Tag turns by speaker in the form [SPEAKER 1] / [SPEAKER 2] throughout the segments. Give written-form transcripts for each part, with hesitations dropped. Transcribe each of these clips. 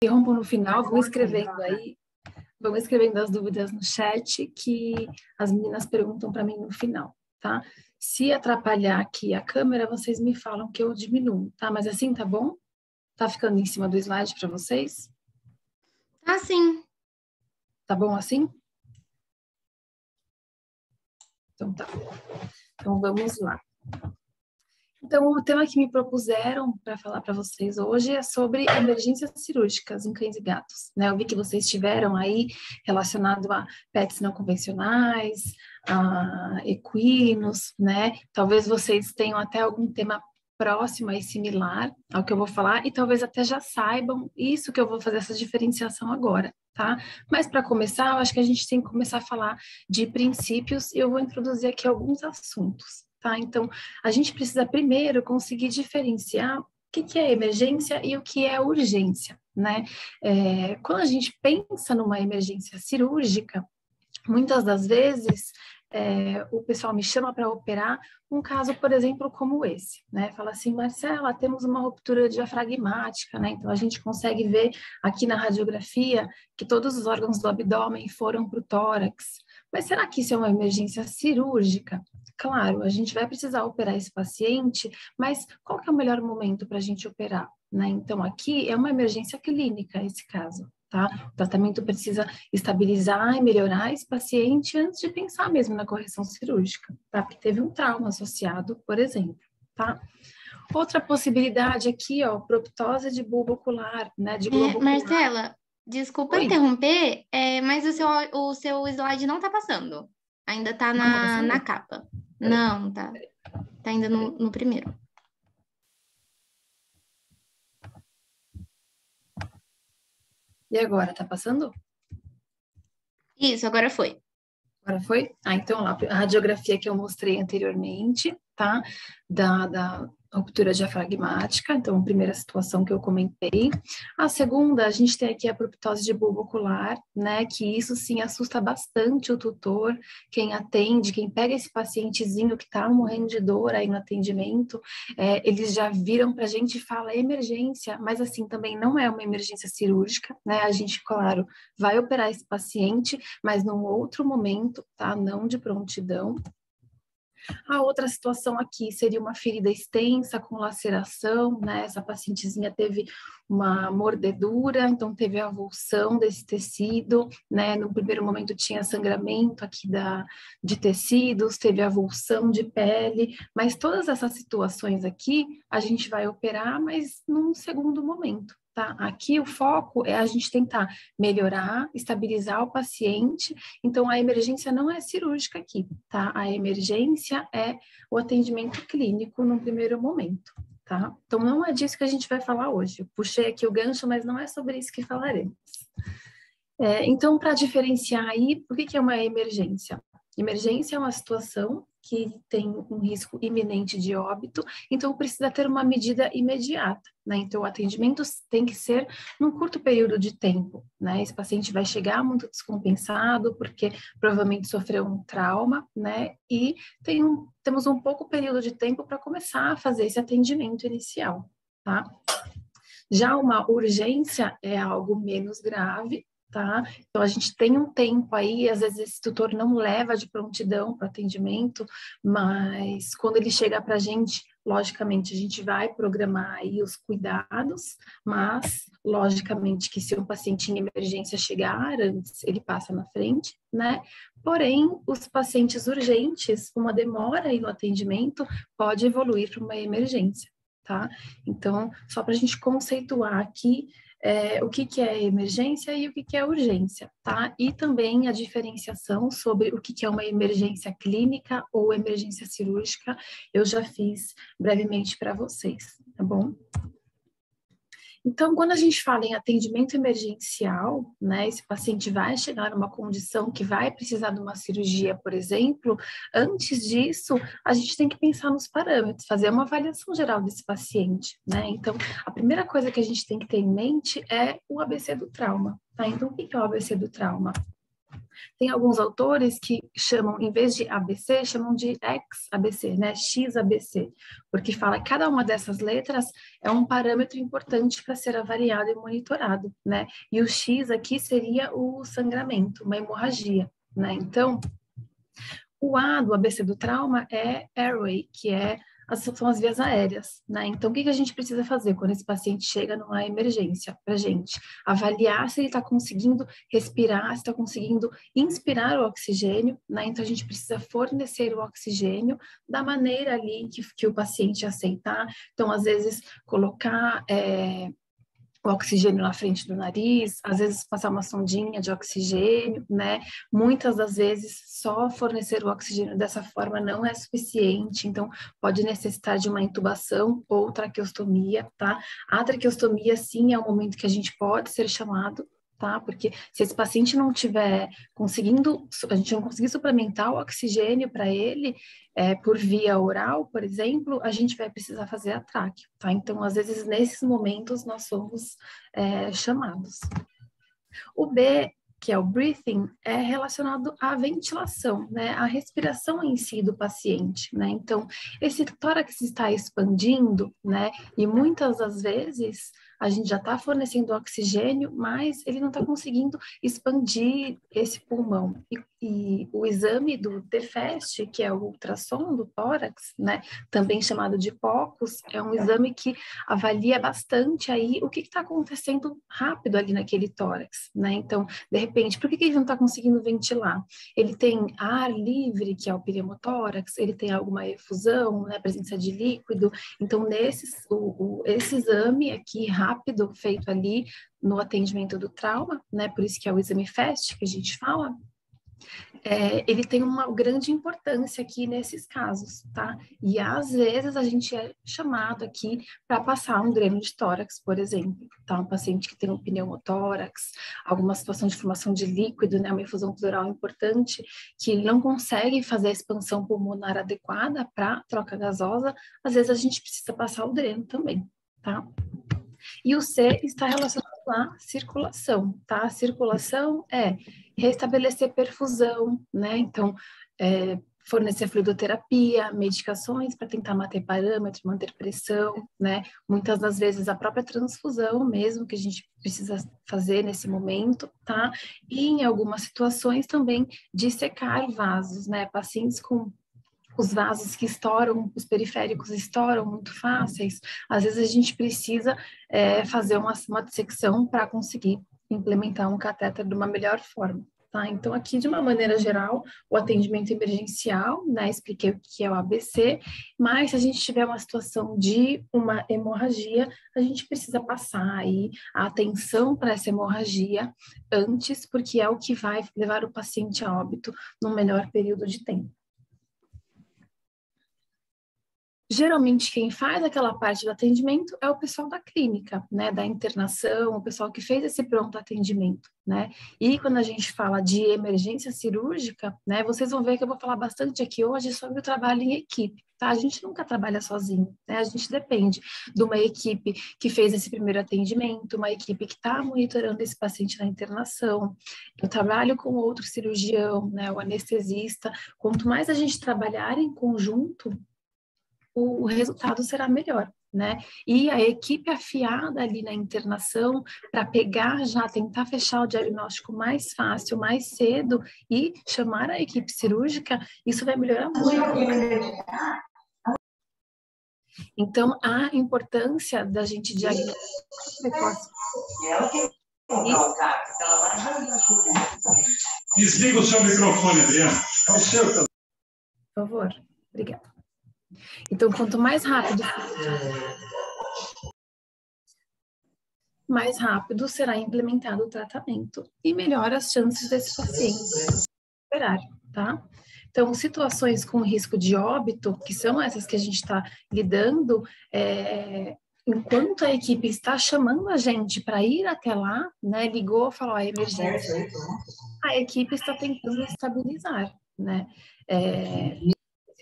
[SPEAKER 1] interrompam no final, vão escrevendo as dúvidas no chat que as meninas perguntam para mim no final, tá? Se atrapalhar aqui a câmera, vocês me falam que eu diminuo, tá? Mas assim tá bom? Tá ficando em cima do slide para vocês?
[SPEAKER 2] Ah, sim.
[SPEAKER 1] Tá bom assim? Então tá. Então vamos lá. Então, o tema que me propuseram para falar para vocês hoje é sobre emergências cirúrgicas em cães e gatos, né? Eu vi que vocês tiveram aí relacionado a pets não convencionais, a equinos, né? Talvez vocês tenham até algum tema próximo e similar ao que eu vou falar e talvez até já saibam isso que eu vou fazer essa diferenciação agora, tá? Mas para começar, eu acho que a gente tem que começar a falar de princípios e eu vou introduzir aqui alguns assuntos, tá? Então, a gente precisa primeiro conseguir diferenciar o que é emergência e o que é urgência, né? Quando a gente pensa numa emergência cirúrgica, muitas das vezes o pessoal me chama para operar um caso, por exemplo, como esse, né? Fala assim, Marcela, temos uma ruptura diafragmática, né? Então a gente consegue ver aqui na radiografia que todos os órgãos do abdômen foram para o tórax. Mas será que isso é uma emergência cirúrgica? Claro, a gente vai precisar operar esse paciente, mas qual que é o melhor momento para a gente operar, né? Então aqui é uma emergência clínica esse caso. Tá? O tratamento precisa estabilizar e melhorar esse paciente antes de pensar mesmo na correção cirúrgica, tá? Porque teve um trauma associado, por exemplo, tá? Outra possibilidade aqui, ó, proptose de bulbo ocular, né? De globo ocular.
[SPEAKER 2] Marcela, desculpa
[SPEAKER 1] Oi.
[SPEAKER 2] interromper, mas o seu slide não tá passando. Ainda tá na capa.
[SPEAKER 1] Peraí.
[SPEAKER 2] Não, tá. Tá ainda no primeiro.
[SPEAKER 1] E agora, tá passando?
[SPEAKER 2] Isso, agora foi.
[SPEAKER 1] Agora foi? Então lá, a radiografia que eu mostrei anteriormente, tá? Da ruptura diafragmática, então a primeira situação que eu comentei. A segunda, a gente tem aqui a proptose de bulbo ocular, né? Que isso sim assusta bastante o tutor, quem atende, quem pega esse pacientezinho que tá morrendo de dor aí no atendimento, eles já viram pra gente e fala emergência, mas assim, também não é uma emergência cirúrgica, né? A gente, claro, vai operar esse paciente, mas num outro momento, tá? Não de prontidão. A outra situação aqui seria uma ferida extensa com laceração, né? Essa pacientezinha teve uma mordedura, então teve a avulsão desse tecido, né? No primeiro momento tinha sangramento aqui de tecidos, teve avulsão de pele, mas todas essas situações aqui a gente vai operar, mas num segundo momento. Tá? Aqui o foco é a gente tentar melhorar, estabilizar o paciente. Então, a emergência não é cirúrgica aqui, tá? A emergência é o atendimento clínico no primeiro momento, tá? Então, não é disso que a gente vai falar hoje. Eu puxei aqui o gancho, mas não é sobre isso que falaremos. Então, para diferenciar aí, o que é uma emergência? Emergência é uma situação que tem um risco iminente de óbito, então precisa ter uma medida imediata, né? Então, o atendimento tem que ser num curto período de tempo, né? Esse paciente vai chegar muito descompensado, porque provavelmente sofreu um trauma, né? E temos um pouco período de tempo para começar a fazer esse atendimento inicial, tá? Já uma urgência é algo menos grave, tá? Então, a gente tem um tempo aí, às vezes esse tutor não leva de prontidão para o atendimento, mas quando ele chega para a gente, logicamente, a gente vai programar aí os cuidados, mas, logicamente, que se um paciente em emergência chegar antes, ele passa na frente, né? Porém, os pacientes urgentes, uma demora aí no atendimento, pode evoluir para uma emergência, tá? Então, só para a gente conceituar aqui o que é emergência e o que é urgência, tá? E também a diferenciação sobre o que é uma emergência clínica ou emergência cirúrgica, eu já fiz brevemente para vocês, tá bom? Então, quando a gente fala em atendimento emergencial, né, esse paciente vai chegar numa condição que vai precisar de uma cirurgia, por exemplo, antes disso, a gente tem que pensar nos parâmetros, fazer uma avaliação geral desse paciente, né? Então, a primeira coisa que a gente tem que ter em mente é o ABC do trauma, tá? Então, o que é o ABC do trauma? Tem alguns autores que chamam, em vez de ABC, chamam de X-ABC, né? X-ABC, porque fala que cada uma dessas letras é um parâmetro importante para ser avaliado e monitorado, né? E o X aqui seria o sangramento, uma hemorragia, né? Então, o A do ABC do trauma é airway, que são as vias aéreas, né? Então, o que a gente precisa fazer quando esse paciente chega numa emergência para a gente? Avaliar se ele está conseguindo respirar, se está conseguindo inspirar o oxigênio, né? Então, a gente precisa fornecer o oxigênio da maneira ali que o paciente aceitar. Então, às vezes, colocar o oxigênio na frente do nariz, às vezes passar uma sondinha de oxigênio, né? Muitas das vezes só fornecer o oxigênio dessa forma não é suficiente, então pode necessitar de uma intubação ou traqueostomia, tá? A traqueostomia, sim, é um momento que a gente pode ser chamado, tá? Porque se esse paciente não tiver conseguindo, a gente não conseguir suplementar o oxigênio para ele, por via oral, por exemplo, a gente vai precisar fazer a traque, tá? Então, às vezes, nesses momentos, nós somos chamados. O B, que é o breathing, é relacionado à ventilação, né? A respiração em si do paciente, né? Então, esse tórax está expandindo, né? E muitas das vezes a gente já está fornecendo oxigênio, mas ele não está conseguindo expandir esse pulmão. E o exame do TFAST, que é o ultrassom do tórax, né? Também chamado de POCUS, é um exame que avalia bastante aí o que está acontecendo rápido ali naquele tórax, né? Então, de repente, por que ele não está conseguindo ventilar? Ele tem ar livre, que é o pneumotórax, ele tem alguma efusão, né? Presença de líquido. Então, esse exame aqui rápido, feito ali no atendimento do trauma, né? Por isso que é o exame FAST que a gente fala, ele tem uma grande importância aqui nesses casos, tá? E às vezes a gente é chamado aqui para passar um dreno de tórax, por exemplo, tá? Um paciente que tem um pneumotórax, alguma situação de formação de líquido, né? Uma infusão pleural importante, que ele não consegue fazer a expansão pulmonar adequada para troca gasosa, às vezes a gente precisa passar o dreno também, tá? E o C está relacionado à circulação, tá? A circulação é restabelecer perfusão, né? Então, fornecer fluidoterapia, medicações para tentar manter parâmetro, manter pressão, né? Muitas das vezes a própria transfusão mesmo que a gente precisa fazer nesse momento, tá? E em algumas situações também dissecar vasos, né? Pacientes com os vasos que estouram, os periféricos estouram muito fáceis, às vezes a gente precisa fazer uma dissecção para conseguir implementar um catéter de uma melhor forma. Tá? Então, aqui, de uma maneira geral, o atendimento emergencial, né, expliquei o que é o ABC, mas se a gente tiver uma situação de uma hemorragia, a gente precisa passar aí a atenção para essa hemorragia antes, porque é o que vai levar o paciente a óbito no melhor período de tempo. Geralmente, quem faz aquela parte do atendimento é o pessoal da clínica, né, da internação, o pessoal que fez esse pronto atendimento, né, e quando a gente fala de emergência cirúrgica, né, vocês vão ver que eu vou falar bastante aqui hoje sobre o trabalho em equipe, tá, a gente nunca trabalha sozinho, né, a gente depende de uma equipe que fez esse primeiro atendimento, uma equipe que está monitorando esse paciente na internação, eu trabalho com outro cirurgião, né, o anestesista, quanto mais a gente trabalhar em conjunto, o resultado será melhor, né? E a equipe afiada ali na internação para pegar já, tentar fechar o diagnóstico mais fácil, mais cedo e chamar a equipe cirúrgica, isso vai melhorar muito. Então, a importância da gente diagnosticar precoce.
[SPEAKER 3] Desliga o seu microfone, Adriana. É o seu também.
[SPEAKER 1] Por favor, obrigada. Então, quanto mais rápido será implementado o tratamento e melhor as chances desse paciente recuperar, tá? Então, situações com risco de óbito, que são essas que a gente está lidando, enquanto a equipe está chamando a gente para ir até lá, né, ligou, falou, emergência, a equipe está tentando estabilizar, né?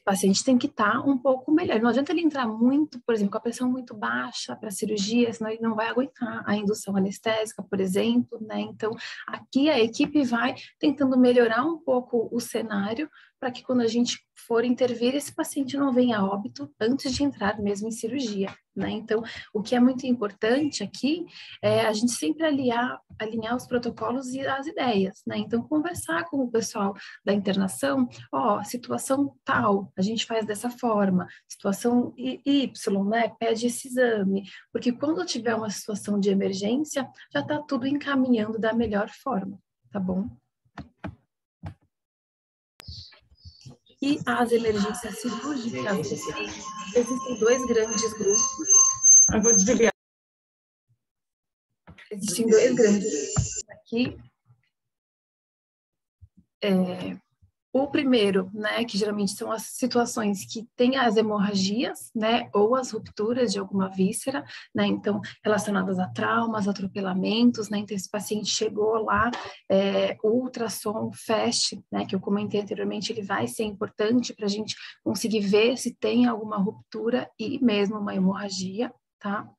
[SPEAKER 1] O paciente tem que estar um pouco melhor. Não adianta ele entrar muito, por exemplo, com a pressão muito baixa para cirurgia, senão ele não vai aguentar a indução anestésica, por exemplo, né? Então, aqui a equipe vai tentando melhorar um pouco o cenário para que quando a gente for intervir, esse paciente não venha a óbito antes de entrar mesmo em cirurgia, né? Então, o que é muito importante aqui é a gente sempre alinhar os protocolos e as ideias, né? Então, conversar com o pessoal da internação, situação tal, a gente faz dessa forma, situação Y, né? Pede esse exame, porque quando tiver uma situação de emergência, já está tudo encaminhando da melhor forma, tá bom? E as emergências cirúrgicas, existem dois grandes grupos.
[SPEAKER 3] Eu vou desligar.
[SPEAKER 1] Existem dois grandes grupos aqui. O primeiro, né, que geralmente são as situações que tem as hemorragias, né, ou as rupturas de alguma víscera, né, então relacionadas a traumas, atropelamentos, né, então esse paciente chegou lá, o ultrassom FAST, né, que eu comentei anteriormente, ele vai ser importante para a gente conseguir ver se tem alguma ruptura e mesmo uma hemorragia, tá?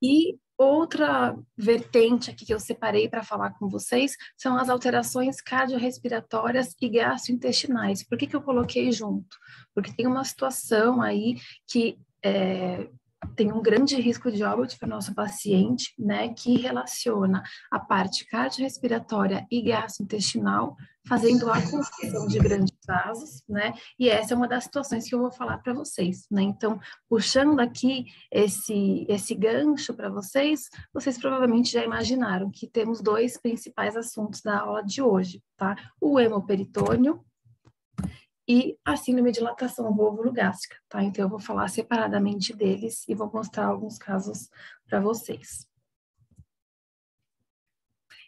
[SPEAKER 1] E outra vertente aqui que eu separei para falar com vocês são as alterações cardiorrespiratórias e gastrointestinais. Por que eu coloquei junto? Porque tem uma situação aí que tem um grande risco de óbito para o nosso paciente, né, que relaciona a parte cardiorrespiratória e gastrointestinal, fazendo a construção de grandes vasos, né, e essa é uma das situações que eu vou falar para vocês, né, então, puxando aqui esse gancho para vocês, vocês provavelmente já imaginaram que temos dois principais assuntos da aula de hoje, tá, o hemoperitônio e a síndrome de dilatação vulvogástrica, tá? Então, eu vou falar separadamente deles e vou mostrar alguns casos para vocês.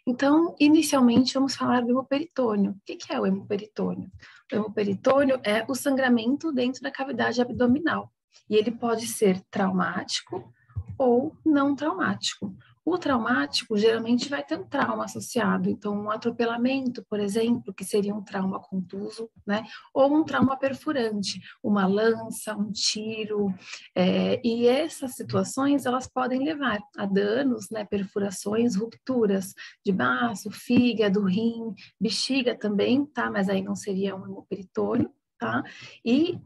[SPEAKER 1] Então, inicialmente, vamos falar do hemoperitônio. O que é o hemoperitônio? O hemoperitônio é o sangramento dentro da cavidade abdominal. E ele pode ser traumático ou não traumático. O traumático geralmente vai ter um trauma associado, então um atropelamento, por exemplo, que seria um trauma contuso, né? Ou um trauma perfurante, uma lança, um tiro, e essas situações elas podem levar a danos, né? Perfurações, rupturas de baço, fígado, rim, bexiga também, tá? Mas aí não seria um hemoperitônio, tá? E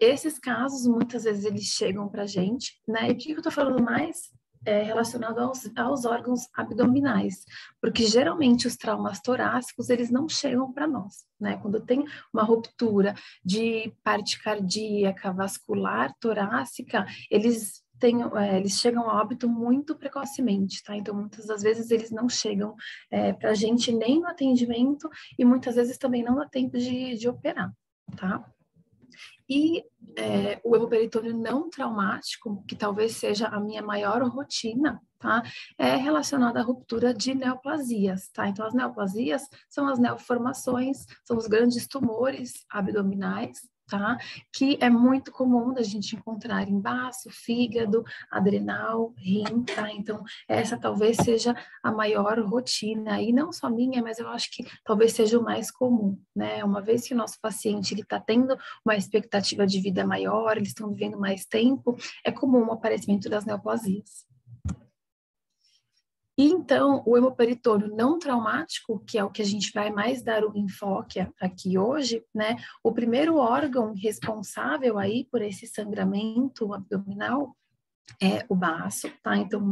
[SPEAKER 1] esses casos, muitas vezes eles chegam para a gente, né? E o que eu estou falando mais? Relacionado aos órgãos abdominais, porque geralmente os traumas torácicos, eles não chegam para nós, né? Quando tem uma ruptura de parte cardíaca, vascular, torácica, eles chegam a óbito muito precocemente, tá? Então, muitas das vezes eles não chegam para a gente nem no atendimento e muitas vezes também não dá tempo de operar, tá? E o hemoperitônio não traumático, que talvez seja a minha maior rotina, tá? É relacionado à ruptura de neoplasias, tá? Então, as neoplasias são as neoformações, são os grandes tumores abdominais, tá? Que é muito comum da gente encontrar em baço, fígado, adrenal, rim, tá? Então, essa talvez seja a maior rotina, e não só minha, mas eu acho que talvez seja o mais comum, né? Uma vez que o nosso paciente, ele tá tendo uma expectativa de vida maior, eles estão vivendo mais tempo, é comum o aparecimento das neoplasias. E então, o hemoperitônio não traumático, que é o que a gente vai mais dar o enfoque aqui hoje, né? O primeiro órgão responsável aí por esse sangramento abdominal é o baço, tá? Então,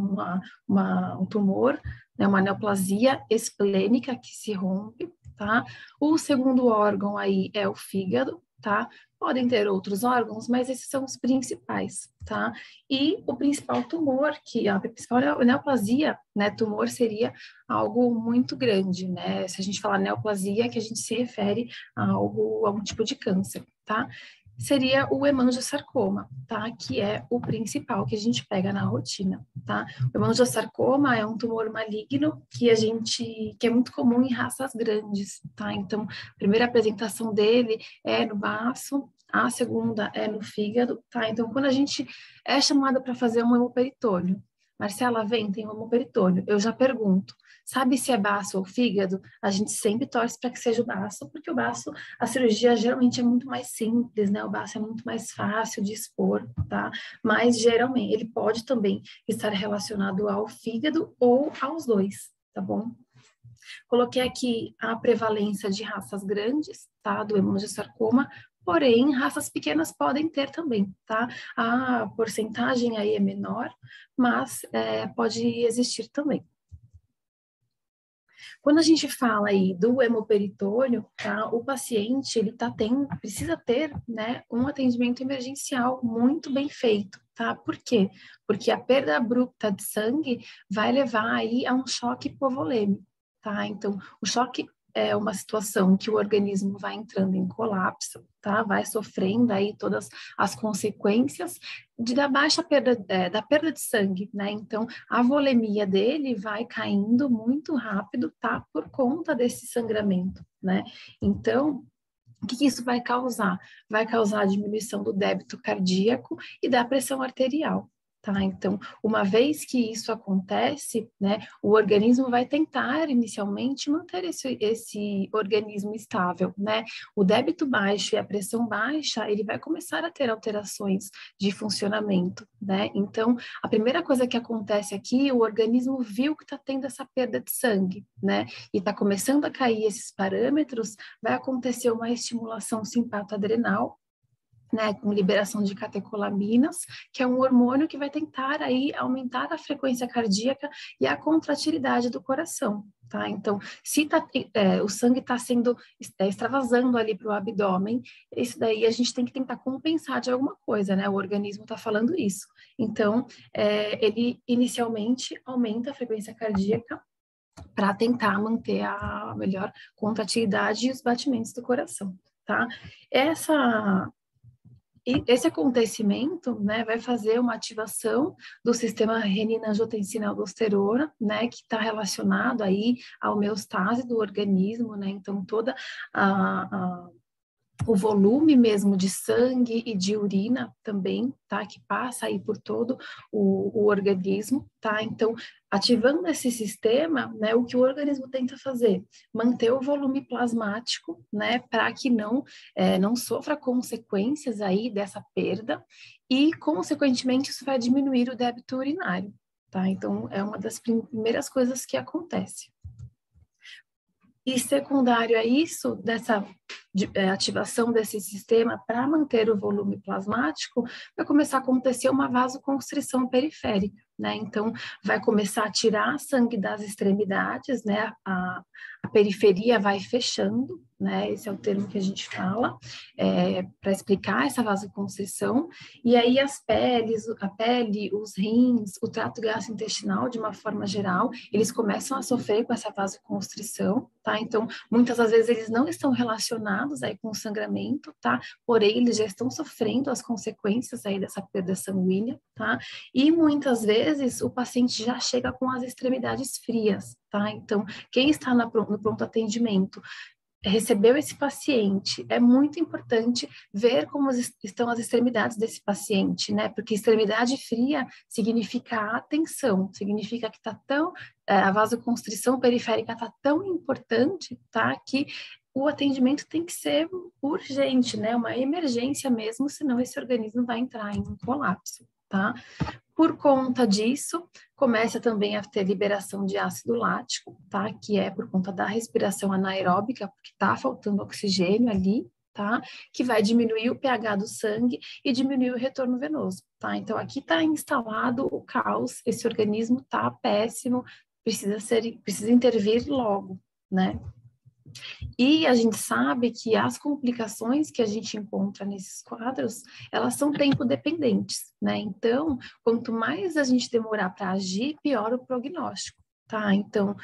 [SPEAKER 1] um tumor, né? Uma neoplasia esplênica que se rompe, tá? O segundo órgão aí é o fígado, tá? Podem ter outros órgãos, mas esses são os principais, tá? E o principal tumor, que a principal neoplasia, né, tumor seria algo muito grande, né? Se a gente falar neoplasia, que a gente se refere a um tipo de câncer, tá? Seria o hemangiosarcoma, tá? Que é o principal que a gente pega na rotina, tá? O hemangiosarcoma é um tumor maligno que é muito comum em raças grandes, tá? Então, a primeira apresentação dele é no baço, a segunda é no fígado, tá? Então, quando a gente é chamada para fazer um hemoperitônio, Marcela, vem, tem um hemoperitônio. Eu já pergunto, sabe se é baço ou fígado? A gente sempre torce para que seja o baço, porque o baço, a cirurgia geralmente é muito mais simples, né? O baço é muito mais fácil de expor, tá? Mas geralmente ele pode também estar relacionado ao fígado ou aos dois, tá bom? Coloquei aqui a prevalência de raças grandes, tá? Do hemangiosarcoma, porém, raças pequenas podem ter também, tá? A porcentagem aí é menor, mas pode existir também. Quando a gente fala aí do hemoperitônio, tá? O paciente, ele precisa ter, né, um atendimento emergencial muito bem feito, tá? Por quê? Porque a perda abrupta de sangue vai levar aí a um choque hipovolêmico, tá? Então, o choque é uma situação que o organismo vai entrando em colapso, tá? Vai sofrendo aí todas as consequências da baixa perda, da perda de sangue, né? Então, a volemia dele vai caindo muito rápido, tá? Por conta desse sangramento, né? Então, o que isso vai causar? Vai causar a diminuição do débito cardíaco e da pressão arterial. Tá? Então, uma vez que isso acontece, né, o organismo vai tentar inicialmente manter esse organismo estável, né? O débito baixo e a pressão baixa, ele vai começar a ter alterações de funcionamento, né? Então, a primeira coisa que acontece aqui, o organismo viu que está tendo essa perda de sangue, né? E está começando a cair esses parâmetros, vai acontecer uma estimulação simpatoadrenal, né, com liberação de catecolaminas, que é um hormônio que vai tentar aí aumentar a frequência cardíaca e a contratilidade do coração, tá? Então, se o sangue está sendo extravasando ali para o abdômen, isso daí a gente tem que tentar compensar de alguma coisa, né? O organismo está falando isso. Então, ele inicialmente aumenta a frequência cardíaca para tentar manter a melhor contratilidade e os batimentos do coração, tá? Esse acontecimento, né, vai fazer uma ativação do sistema renina-angiotensina-aldosterona, né, que está relacionado aí à homeostase do organismo, né, então toda o volume mesmo de sangue e de urina também, tá? Que passa aí por todo o organismo, tá? Então, ativando esse sistema, né? O que o organismo tenta fazer? Manter o volume plasmático, né? Para que não sofra consequências aí dessa perda e, consequentemente, isso vai diminuir o débito urinário, tá? Então, é uma das primeiras coisas que acontece. E secundário a isso, dessa ativação desse sistema para manter o volume plasmático, vai começar a acontecer uma vasoconstrição periférica, né? Então, vai começar a tirar sangue das extremidades, né? A periferia vai fechando, né? Esse é o termo que a gente fala, para explicar essa vasoconstrição. E aí a pele, os rins, o trato gastrointestinal, de uma forma geral, eles começam a sofrer com essa vasoconstrição, tá? Então, muitas das vezes eles não estão relacionados aí com o sangramento, tá? Porém, eles já estão sofrendo as consequências aí dessa perda sanguínea, tá? E muitas vezes o paciente já chega com as extremidades frias, tá? Então, quem está no pronto atendimento recebeu esse paciente, é muito importante ver como estão as extremidades desse paciente, né? Porque extremidade fria significa atenção, significa que está a vasoconstrição periférica está tão importante, tá? Que o atendimento tem que ser urgente, né? Uma emergência mesmo, senão esse organismo vai entrar em um colapso, tá? Por conta disso, começa também a ter liberação de ácido lático, tá? Que é por conta da respiração anaeróbica, porque tá faltando oxigênio ali, tá? Que vai diminuir o pH do sangue e diminuir o retorno venoso, tá? Então, aqui tá instalado o caos, esse organismo tá péssimo, precisa intervir logo, né? E a gente sabe que as complicações que a gente encontra nesses quadros, elas são tempo dependentes, né? Então, quanto mais a gente demorar para agir, pior o prognóstico, tá? Então,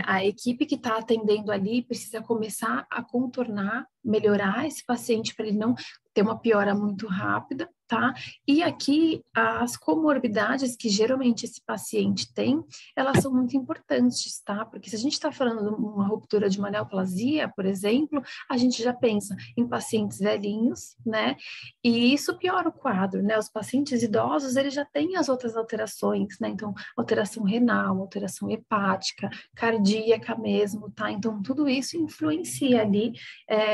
[SPEAKER 1] a equipe que está atendendo ali precisa começar a contornar melhorar esse paciente para ele não ter uma piora muito rápida, tá? E aqui, as comorbidades que geralmente esse paciente tem, elas são muito importantes, tá? Porque se a gente está falando de uma ruptura de uma neoplasia, por exemplo, a gente já pensa em pacientes velhinhos, né? E isso piora o quadro, né? Os pacientes idosos, eles já têm as outras alterações, né? Então, alteração renal, alteração hepática, cardíaca mesmo, tá? Então, tudo isso influencia ali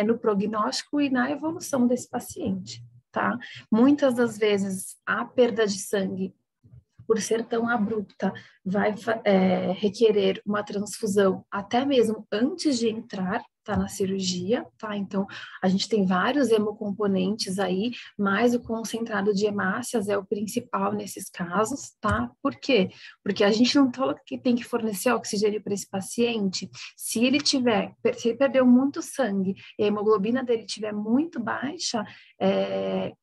[SPEAKER 1] no prognóstico e na evolução desse paciente, tá? Muitas das vezes, a perda de sangue, por ser tão abrupta, vai requerer uma transfusão até mesmo antes de entrar, tá, na cirurgia, tá? Então, a gente tem vários hemocomponentes aí, mas o concentrado de hemácias é o principal nesses casos, tá? Por quê? Porque a gente não fala que tem que fornecer oxigênio para esse paciente. Se ele perdeu muito sangue e a hemoglobina dele estiver muito baixa,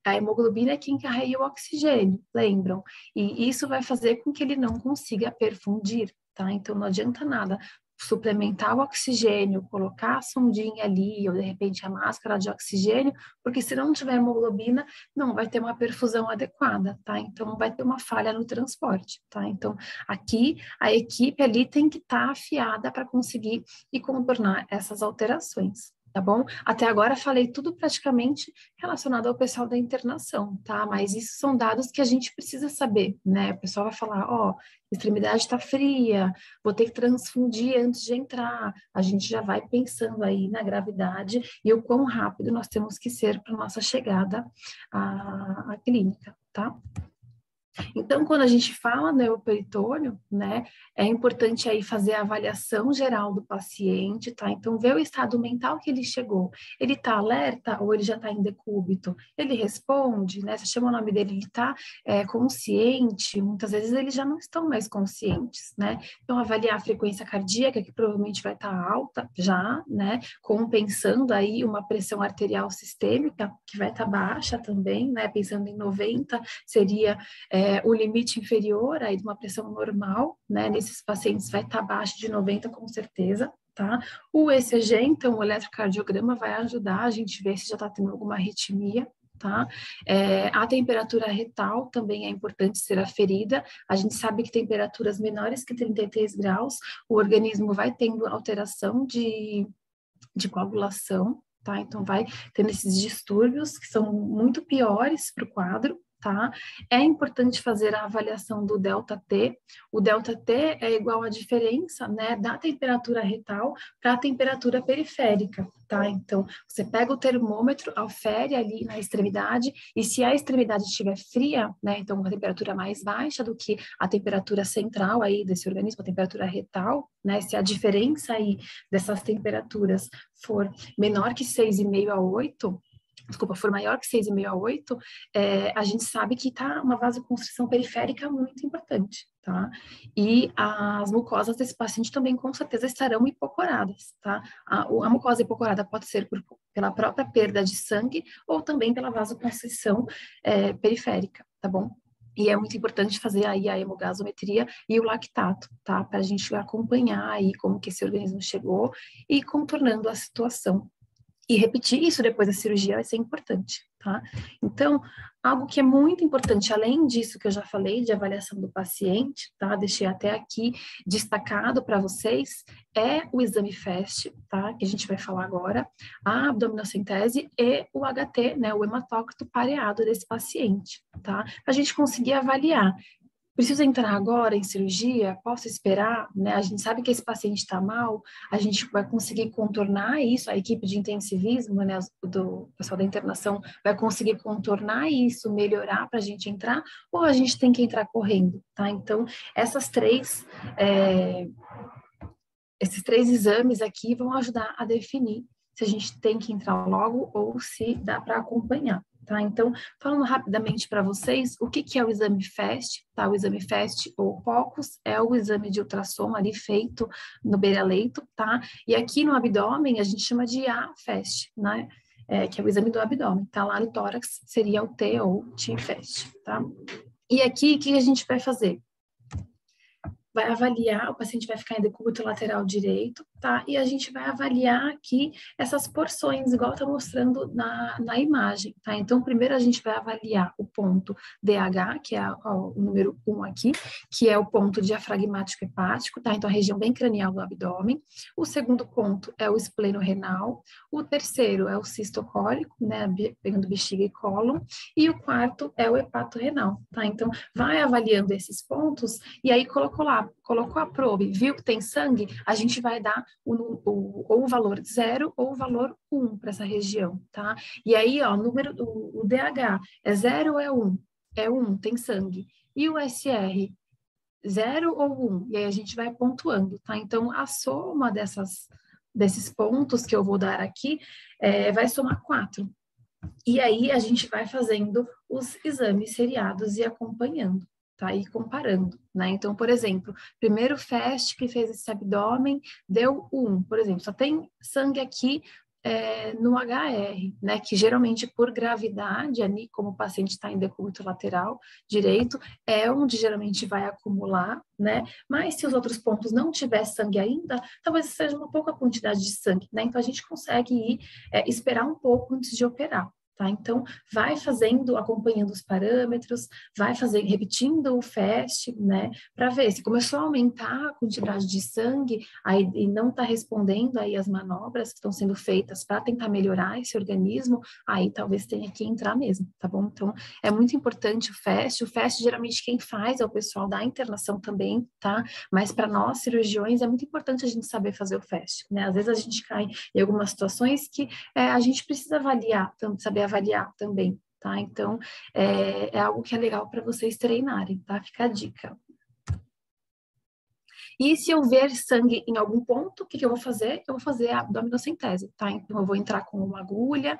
[SPEAKER 1] a hemoglobina é quem carrega o oxigênio, lembram? E isso vai fazer com que ele não consiga perfundir, tá? Então, não adianta nada suplementar o oxigênio, colocar a sondinha ali, ou de repente a máscara de oxigênio, porque se não tiver hemoglobina, não vai ter uma perfusão adequada, tá? Então, vai ter uma falha no transporte, tá? Então, aqui, a equipe ali tem que estar afiada para conseguir e contornar essas alterações. Tá bom? Até agora falei tudo praticamente relacionado ao pessoal da internação, tá? Mas isso são dados que a gente precisa saber, né? O pessoal vai falar, ó, extremidade está fria, vou ter que transfundir antes de entrar. A gente já vai pensando aí na gravidade e o quão rápido nós temos que ser para nossa chegada à clínica, tá? Então, quando a gente fala no neoperitônio, né, é importante aí fazer a avaliação geral do paciente, tá? Então, ver o estado mental que ele chegou. Ele tá alerta ou ele já tá em decúbito? Ele responde, né? Você chama o nome dele, ele tá consciente? Muitas vezes eles já não estão mais conscientes, né? Então, avaliar a frequência cardíaca, que provavelmente vai estar alta já, né? Compensando aí uma pressão arterial sistêmica, que vai estar baixa também, né? Pensando em 90, seria o limite inferior aí de uma pressão normal, né? Nesses pacientes vai estar abaixo de 90 com certeza, tá? O ECG, então, o eletrocardiograma vai ajudar a gente ver se já está tendo alguma arritmia, tá? A temperatura retal também é importante ser aferida. A gente sabe que temperaturas menores que 33 graus, o organismo vai tendo alteração de coagulação, tá? Então, vai tendo esses distúrbios que são muito piores para o quadro, tá? É importante fazer a avaliação do ΔT. O ΔT é igual à diferença, né, da temperatura retal para a temperatura periférica, tá? Então, você pega o termômetro, afere ali na extremidade, e se a extremidade estiver fria, né, então uma temperatura mais baixa do que a temperatura central aí desse organismo, a temperatura retal, né, se a diferença aí dessas temperaturas for menor que 6,5 a 8, for maior que 6,5 a 8, a gente sabe que está uma vasoconstrição periférica muito importante, tá? E as mucosas desse paciente também, com certeza, estarão hipocoradas, tá? A mucosa hipocorada pode ser pela própria perda de sangue ou também pela vasoconstrição periférica, tá bom? E é muito importante fazer aí a hemogasometria e o lactato, tá? Para a gente acompanhar aí como que esse organismo chegou e contornando a situação. E repetir isso depois da cirurgia vai ser importante, tá? Então, algo que é muito importante, além disso que eu já falei, de avaliação do paciente, tá? Deixei até aqui destacado para vocês, é o exame FAST, tá? Que a gente vai falar agora, a abdominocentese e o HT, né? O hematócrito pareado desse paciente, tá? Para a gente conseguir avaliar. Preciso entrar agora em cirurgia? Posso esperar? Né? A gente sabe que esse paciente está mal, a gente vai conseguir contornar isso, a equipe de intensivismo, né, do pessoal da internação vai conseguir contornar isso, melhorar para a gente entrar, ou a gente tem que entrar correndo, tá? Então, esses três exames aqui vão ajudar a definir se a gente tem que entrar logo ou se dá para acompanhar. Tá? Então, falando rapidamente para vocês, o que é o exame FAST? Tá? O exame FAST ou POCUS é o exame de ultrassom ali feito no beira-leito, tá? E aqui no abdômen a gente chama de AFAST, né? Que é o exame do abdômen, tá? Lá no tórax seria o T ou TFAST, tá? E aqui, o que a gente vai fazer? Vai avaliar, o paciente vai ficar em decúbito lateral direito, tá? E a gente vai avaliar aqui essas porções, igual tá mostrando na imagem, tá? Então, primeiro a gente vai avaliar o ponto DH, que é o número 1 aqui, que é o ponto diafragmático hepático, tá? Então, a região bem cranial do abdômen. O segundo ponto é o espleno renal. O terceiro é o cistocólico, né? Pegando bexiga e cólon. E o quarto é o hepato renal, tá? Então, vai avaliando esses pontos e aí colocou a probe, viu que tem sangue, a gente vai dar ou o valor 0 ou o valor 1 para essa região, tá? E aí, ó, o DH é 0 ou é 1? É 1, tem sangue. E o SR, 0 ou 1? E aí a gente vai pontuando, tá? Então, a soma desses pontos que eu vou dar aqui vai somar 4. E aí a gente vai fazendo os exames seriados e acompanhando, tá? E comparando, né? Então, por exemplo, primeiro FAST que fez esse abdômen deu 1, por exemplo, só tem sangue aqui no HR, né? Que geralmente por gravidade, ali como o paciente está em decúbito lateral direito, é onde geralmente vai acumular, né? Mas se os outros pontos não tiver sangue ainda, talvez seja uma pouca quantidade de sangue, né? Então a gente consegue esperar um pouco antes de operar. Tá? Então, vai fazendo, acompanhando os parâmetros, vai fazendo, repetindo o FAST, né? Para ver se começou a aumentar a quantidade de sangue aí, e não está respondendo aí as manobras que estão sendo feitas para tentar melhorar esse organismo, aí talvez tenha que entrar mesmo, tá bom? Então, é muito importante o FAST. O FAST, geralmente, quem faz é o pessoal da internação também, tá? Mas para nós, cirurgiões, é muito importante a gente saber fazer o FAST, né? Às vezes a gente cai em algumas situações que a gente precisa avaliar, saber avaliar também, tá? Então, é algo que é legal para vocês treinarem, tá? Fica a dica. E se eu ver sangue em algum ponto, o que eu vou fazer? Eu vou fazer a abdominocentese, tá? Então, eu vou entrar com uma agulha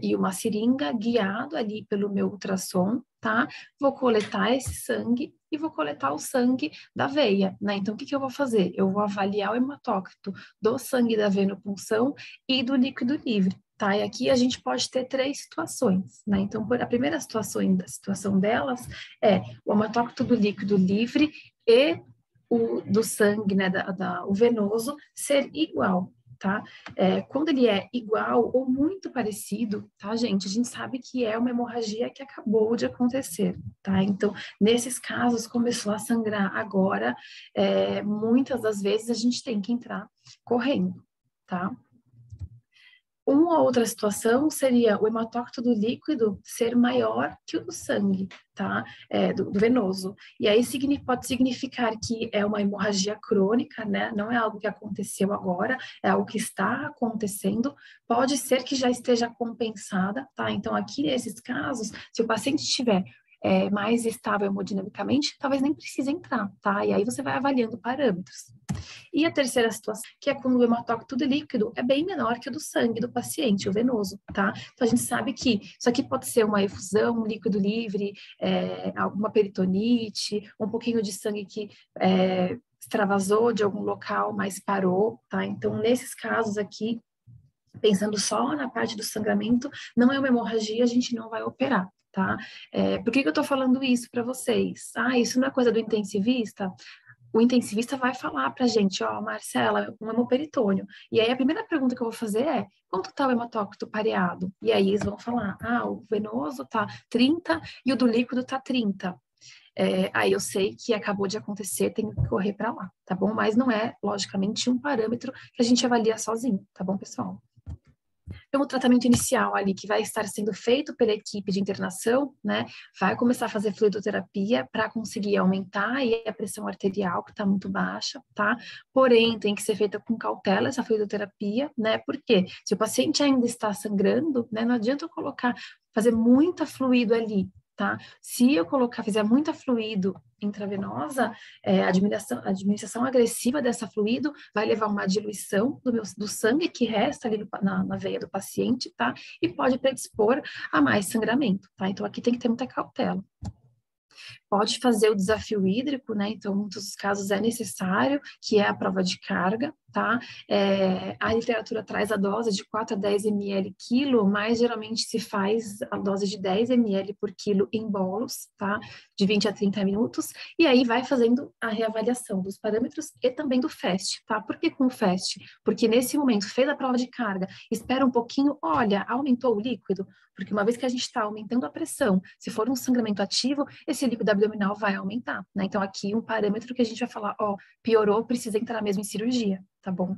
[SPEAKER 1] e uma seringa guiado ali pelo meu ultrassom, tá? Vou coletar esse sangue e vou coletar o sangue da veia, né? Então, o que eu vou fazer? Eu vou avaliar o hematócrito do sangue da venopunção e do líquido livre. Tá, e aqui a gente pode ter 3 situações, né? Então, a primeira situação delas é o hematócrito do líquido livre e do sangue, né, o venoso, ser igual, tá? Quando ele é igual ou muito parecido, tá, gente? A gente sabe que é uma hemorragia que acabou de acontecer, tá? Então, nesses casos, começou a sangrar agora, muitas das vezes a gente tem que entrar correndo, tá? Uma outra situação seria o hematócrito do líquido ser maior que o do sangue, tá? Do venoso. E aí pode significar que é uma hemorragia crônica, né? Não é algo que aconteceu agora, é algo que está acontecendo. Pode ser que já esteja compensada, tá? Então, aqui nesses casos, se o paciente estiver mais estável hemodinamicamente, talvez nem precise entrar, tá? E aí você vai avaliando parâmetros. E a terceira situação, que é quando o hematócrito do líquido é bem menor que o do sangue do paciente, o venoso, tá? Então, a gente sabe que isso aqui pode ser uma efusão, um líquido livre, alguma peritonite, um pouquinho de sangue que extravasou de algum local, mas parou, tá? Então, nesses casos aqui, pensando só na parte do sangramento, não é uma hemorragia, a gente não vai operar, tá? Por que eu tô falando isso para vocês? Isso não é coisa do intensivista? O intensivista vai falar pra gente, ó, Marcela, um hemoperitônio. E aí a primeira pergunta que eu vou fazer é, quanto tá o hematócrito pareado? E aí eles vão falar, o venoso tá 30 e o do líquido tá 30. Aí eu sei que acabou de acontecer, tenho que correr para lá, tá bom? Mas não é, logicamente, um parâmetro que a gente avalia sozinho, tá bom, pessoal? Então, o tratamento inicial ali, que vai estar sendo feito pela equipe de internação, né, vai começar a fazer fluidoterapia para conseguir aumentar aí a pressão arterial, que está muito baixa, tá? Porém, tem que ser feita com cautela essa fluidoterapia, né? Porque se o paciente ainda está sangrando, né, não adianta eu fazer muita fluido ali, tá? Se eu fizer muita fluido intravenosa, a administração agressiva dessa fluido vai levar uma diluição do sangue que resta ali na veia do paciente, tá? E pode predispor a mais sangramento, tá? Então, aqui tem que ter muita cautela. pode fazer o desafio hídrico, né? Então, em muitos casos é necessário, que é a prova de carga, tá? A literatura traz a dose de 4 a 10 ml quilo, mas geralmente se faz a dose de 10 ml por quilo em bolos, tá? De 20 a 30 minutos, e aí vai fazendo a reavaliação dos parâmetros e também do FAST, tá? Por que com o FAST? Porque nesse momento fez a prova de carga, espera um pouquinho, olha, aumentou o líquido, porque uma vez que a gente está aumentando a pressão, se for um sangramento ativo, esse líquido abdominal vai aumentar, né? Então aqui um parâmetro que a gente vai falar, ó, piorou, precisa entrar mesmo em cirurgia, tá bom?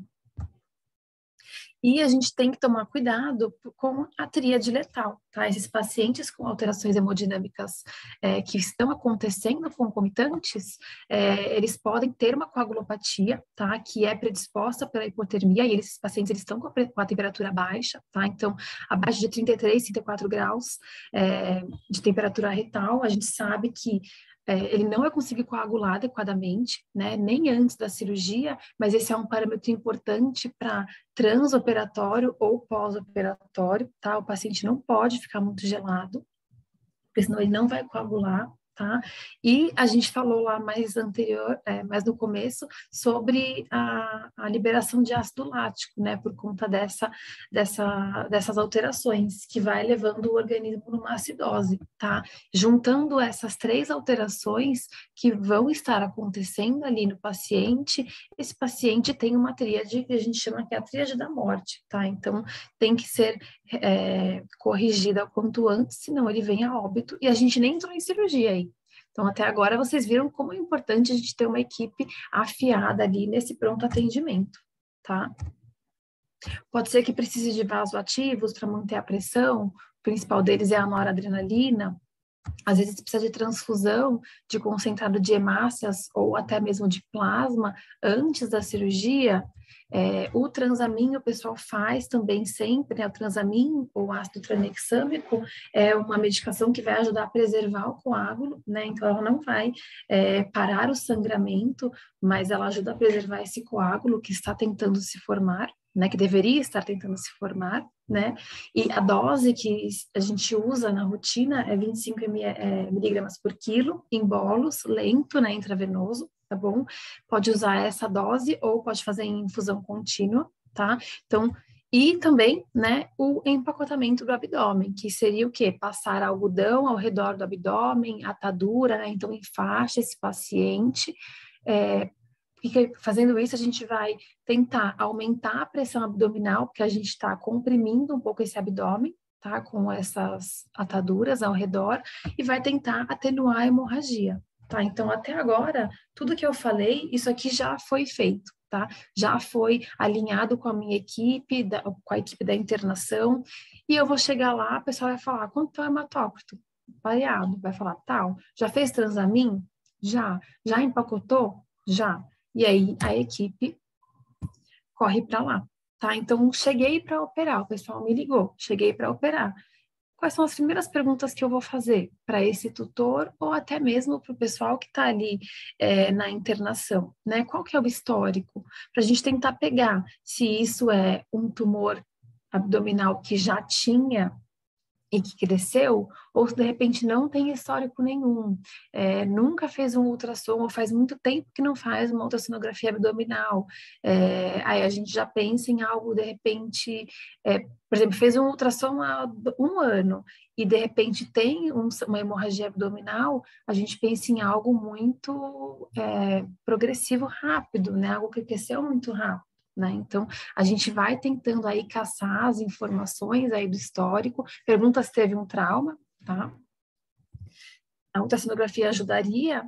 [SPEAKER 1] E a gente tem que tomar cuidado com a tríade letal, tá? Esses pacientes com alterações hemodinâmicas que estão acontecendo concomitantes, eles podem ter uma coagulopatia, tá? Que é predisposta pela hipotermia, e esses pacientes eles estão com a temperatura baixa, tá? Então, abaixo de 33, 34 graus de temperatura retal, a gente sabe que ele não vai conseguir coagular adequadamente, né, nem antes da cirurgia, mas esse é um parâmetro importante para transoperatório ou pós-operatório, tá? O paciente não pode ficar muito gelado, porque senão ele não vai coagular, tá? E a gente falou lá mais mais no começo, sobre a liberação de ácido lático, né, por conta dessas alterações, que vai levando o organismo numa acidose, tá? Juntando essas 3 alterações que vão estar acontecendo ali no paciente, esse paciente tem uma tríade que a gente chama que é a tríade da morte, tá? Então, tem que ser corrigida o quanto antes, senão ele vem a óbito, e a gente nem entrou em cirurgia aí. Então, até agora, vocês viram como é importante a gente ter uma equipe afiada ali nesse pronto atendimento, tá? Pode ser que precise de vasoativos para manter a pressão, o principal deles é a noradrenalina. Às vezes precisa de transfusão de concentrado de hemácias ou até mesmo de plasma antes da cirurgia. O transamin o pessoal faz também sempre, né? O transamin ou ácido tranexâmico é uma medicação que vai ajudar a preservar o coágulo, né? Então ela não vai parar o sangramento, mas ela ajuda a preservar esse coágulo que está tentando se formar, né? Que deveria estar tentando se formar, né? E a dose que a gente usa na rotina é 25 miligramas por quilo, em bolos, lento, né? Intravenoso, tá bom? Pode usar essa dose ou pode fazer em infusão contínua, tá? Então, e também, né, o empacotamento do abdômen, que seria o quê? Passar algodão ao redor do abdômen, atadura, né? Então, enfaixa esse paciente. Fazendo isso, a gente vai tentar aumentar a pressão abdominal, porque a gente está comprimindo um pouco esse abdômen, tá? Com essas ataduras ao redor, e vai tentar atenuar a hemorragia, tá? Então, até agora, tudo que eu falei, isso aqui já foi feito, tá? Já foi alinhado com a minha equipe, com a equipe da internação, e eu vou chegar lá, o pessoal vai falar, quanto é o hematócrito? Variado, vai falar, tal. Já fez transamin? Já. Já empacotou? Já. E aí a equipe corre para lá, tá? Então, cheguei para operar, o pessoal me ligou, cheguei para operar. Quais são as primeiras perguntas que eu vou fazer para esse tutor ou até mesmo para o pessoal que está ali na internação, né? Qual que é o histórico? Para a gente tentar pegar se isso é um tumor abdominal que já tinha e que cresceu, ou se de repente não tem histórico nenhum, nunca fez um ultrassom, ou faz muito tempo que não faz uma ultrassonografia abdominal, aí a gente já pensa em algo, de repente, por exemplo, fez um ultrassom há 1 ano, e de repente tem uma hemorragia abdominal, a gente pensa em algo muito progressivo rápido, né? Algo que cresceu muito rápido. Né? Então, a gente vai tentando aí caçar as informações aí do histórico, pergunta se teve um trauma, tá? A ultrassonografia ajudaria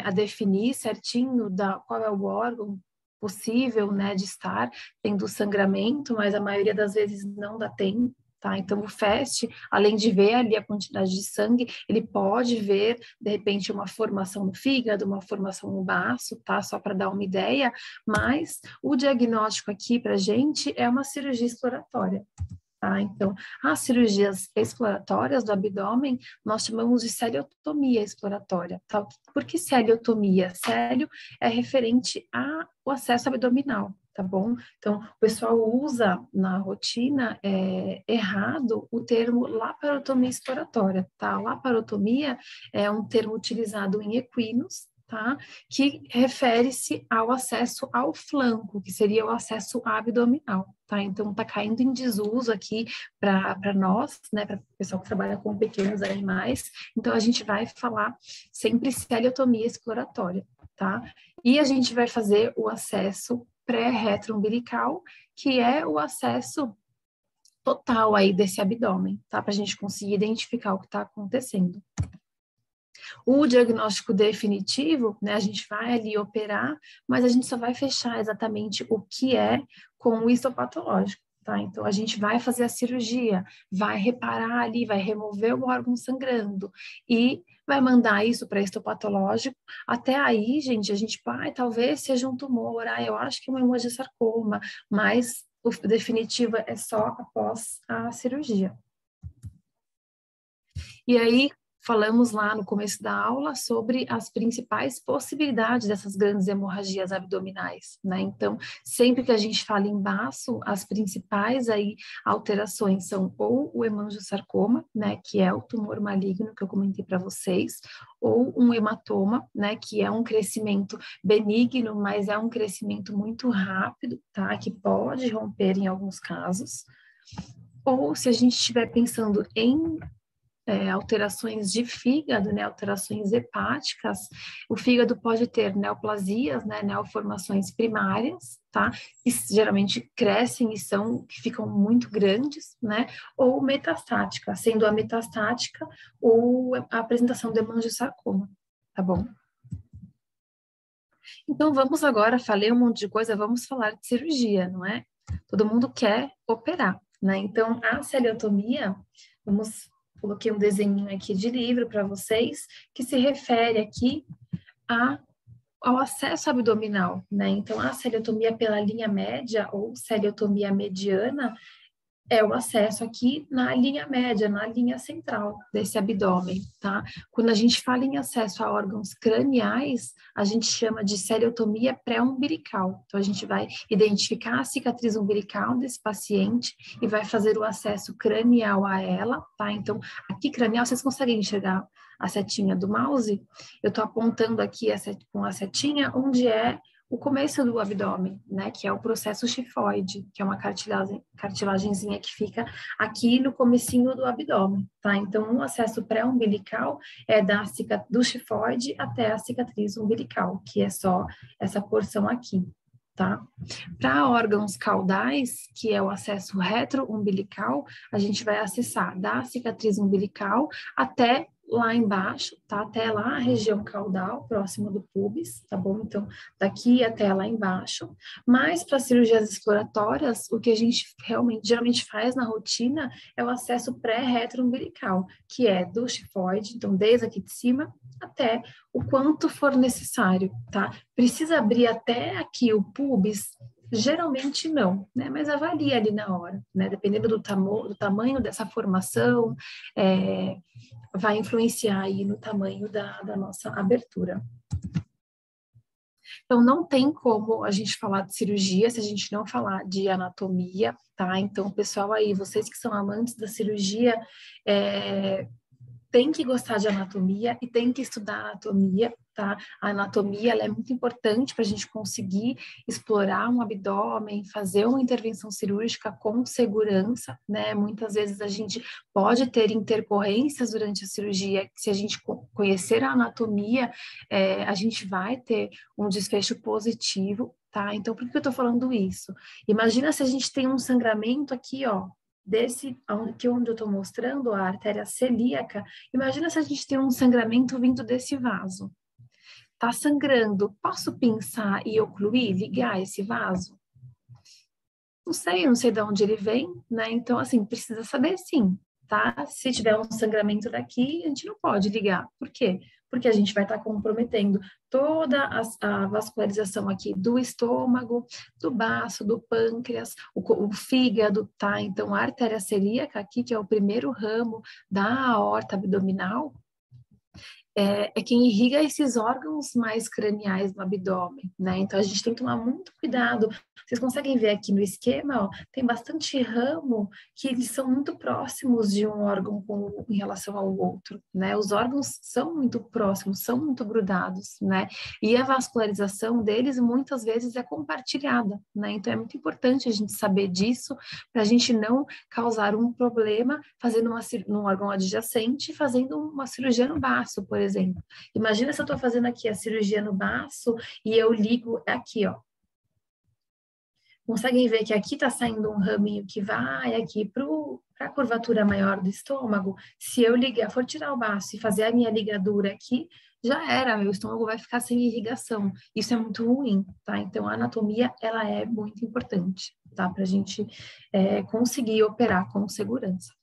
[SPEAKER 1] a definir certinho qual é o órgão possível, né, de estar tendo sangramento, mas a maioria das vezes não dá tempo. Tá? Então, o FAST, além de ver ali a quantidade de sangue, ele pode ver, de repente, uma formação no fígado, uma formação no baço, tá? Só para dar uma ideia, mas o diagnóstico aqui para a gente é uma cirurgia exploratória, Tá? Então, as cirurgias exploratórias do abdômen, nós chamamos de celiotomia exploratória. Tá? Por que celiotomia? Célio é referente ao acesso abdominal, tá bom? Então, o pessoal usa na rotina errado o termo laparotomia exploratória, tá? Laparotomia é um termo utilizado em equinos, tá? Que refere-se ao acesso ao flanco, que seria o acesso abdominal, tá? Então, tá caindo em desuso aqui para nós, né, para o pessoal que trabalha com pequenos animais. Então, a gente vai falar sempre celiotomia exploratória, tá? E a gente vai fazer o acesso pré-retroumbilical, que é o acesso total aí desse abdômen, tá? Para a gente conseguir identificar o que está acontecendo. O diagnóstico definitivo, né, a gente vai ali operar, mas a gente só vai fechar exatamente o que é com o histopatológico, tá? Então, a gente vai fazer a cirurgia, vai reparar ali, vai remover o órgão sangrando e vai mandar isso para histopatológico. Até aí, gente, a gente vai, talvez seja um tumor, eu acho que é uma hemangiosarcoma, mas o definitivo é só após a cirurgia. E aí, falamos lá no começo da aula sobre as principais possibilidades dessas grandes hemorragias abdominais, né? Então, sempre que a gente fala em baço, as principais aí alterações são ou o hemangiosarcoma, né, que é o tumor maligno que eu comentei para vocês, ou um hematoma, né, que é um crescimento benigno, mas é um crescimento muito rápido, tá? Que pode romper em alguns casos. Ou se a gente estiver pensando em alterações de fígado, né, alterações hepáticas, o fígado pode ter neoplasias, né, neoformações primárias, tá, que geralmente crescem e ficam muito grandes, né, ou metastática, sendo a metastática ou a apresentação de hemangiosarcoma, tá bom? Então, vamos agora, falei um monte de coisa, vamos falar de cirurgia, não é? Todo mundo quer operar, né? Então, a celiotomia, coloquei um desenho aqui de livro para vocês, que se refere aqui ao acesso abdominal, né? Então, a celiotomia pela linha média ou celiotomia mediana é o acesso aqui na linha média, na linha central desse abdômen, tá? Quando a gente fala em acesso a órgãos craniais, a gente chama de celiotomia pré-umbilical. Então, a gente vai identificar a cicatriz umbilical desse paciente e vai fazer o acesso cranial a ela, tá? Então, aqui cranial, vocês conseguem enxergar a setinha do mouse? Eu tô apontando aqui com a setinha onde é o começo do abdômen, né, que é o processo xifoide, que é uma cartilagenzinha que fica aqui no comecinho do abdômen, tá? Então, um acesso pré-umbilical é do xifoide até a cicatriz umbilical, que é só essa porção aqui, tá? Para órgãos caudais, que é o acesso retroumbilical, a gente vai acessar da cicatriz umbilical até lá embaixo, tá? Até lá a região caudal, próximo do pubis, tá bom? Então, daqui até lá embaixo. Mas para cirurgias exploratórias, o que a gente geralmente faz na rotina é o acesso pré-retroumbilical, que é do xifoide, então desde aqui de cima até o quanto for necessário, tá? Precisa abrir até aqui o pubis? Geralmente não, né? Mas avalia ali na hora, né? Dependendo do tamanho dessa formação, vai influenciar aí no tamanho da nossa abertura. Então, não tem como a gente falar de cirurgia se a gente não falar de anatomia, tá? Então, pessoal aí, vocês que são amantes da cirurgia, tem que gostar de anatomia e tem que estudar anatomia, tá? A anatomia, ela é muito importante para a gente conseguir explorar um abdômen, fazer uma intervenção cirúrgica com segurança, né? Muitas vezes a gente pode ter intercorrências durante a cirurgia, se a gente conhecer a anatomia, a gente vai ter um desfecho positivo, tá? Então, por que eu tô falando isso? Imagina se a gente tem um sangramento aqui, ó, onde eu estou mostrando a artéria celíaca, imagina se a gente tem um sangramento vindo desse vaso. Tá sangrando, posso pinçar e ocluir, ligar esse vaso? Não sei de onde ele vem, né? Então, assim, precisa saber sim, tá? Se tiver um sangramento daqui, a gente não pode ligar. Por quê? porque a gente vai estar comprometendo toda a vascularização aqui do estômago, do baço, do pâncreas, o fígado, tá? Então, a artéria celíaca aqui, que é o primeiro ramo da aorta abdominal, é quem irriga esses órgãos mais craniais do abdômen, né? Então, a gente tem que tomar muito cuidado. Vocês conseguem ver aqui no esquema, ó, tem bastante ramo que eles são muito próximos de um órgão em relação ao outro, né? Os órgãos são muito próximos, são muito grudados, né? E a vascularização deles muitas vezes é compartilhada, né? Então, é muito importante a gente saber disso para a gente não causar um problema fazendo num órgão adjacente, fazendo uma cirurgia no baço, por exemplo. Imagina se eu estou fazendo aqui a cirurgia no baço e eu ligo aqui, ó. Conseguem ver que aqui está saindo um raminho que vai aqui para a curvatura maior do estômago? Se eu ligar, for tirar o baço e fazer a minha ligadura aqui, já era, meu estômago vai ficar sem irrigação. Isso é muito ruim, tá? Então, a anatomia, ela é muito importante, tá? Para a gente conseguir operar com segurança.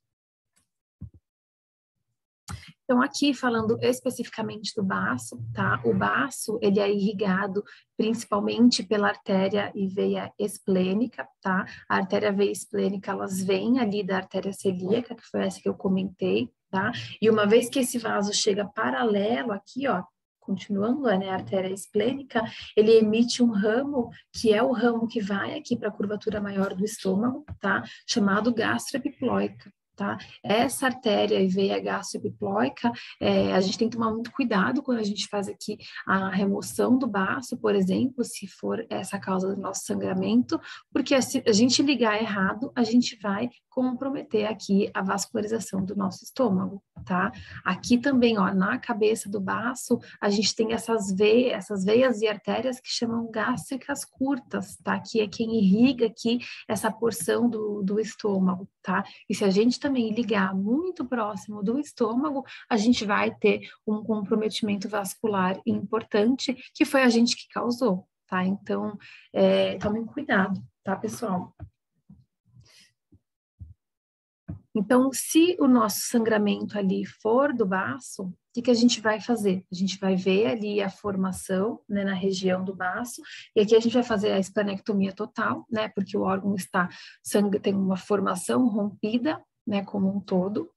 [SPEAKER 1] Então, aqui falando especificamente do baço, tá? O baço, ele é irrigado principalmente pela artéria e veia esplênica, tá? A artéria veia esplênica, elas vêm ali da artéria celíaca, que foi essa que eu comentei, tá? E uma vez que esse vaso chega paralelo aqui, ó, continuando, né, a artéria esplênica, ele emite um ramo, que é o ramo que vai aqui para a curvatura maior do estômago, tá? Chamado gastroepiploica. Tá? Essa artéria e veia gastroepiploica, a gente tem que tomar muito cuidado quando a gente faz aqui a remoção do baço, por exemplo, se for essa a causa do nosso sangramento, porque se a gente ligar errado, a gente vai comprometer aqui a vascularização do nosso estômago, tá? Aqui também, ó, na cabeça do baço, a gente tem essas veias e artérias que chamam gástricas curtas, tá? Que é quem irriga aqui essa porção do estômago, tá? E se a gente também ligar muito próximo do estômago, a gente vai ter um comprometimento vascular importante, que foi a gente que causou, tá? Então, tomem cuidado, tá, pessoal? Então, se o nosso sangramento ali for do baço, o que a gente vai fazer? A gente vai ver ali a formação, né, na região do baço, e aqui a gente vai fazer a esplenectomia total, né, porque o órgão tem uma formação rompida, né, como um todo.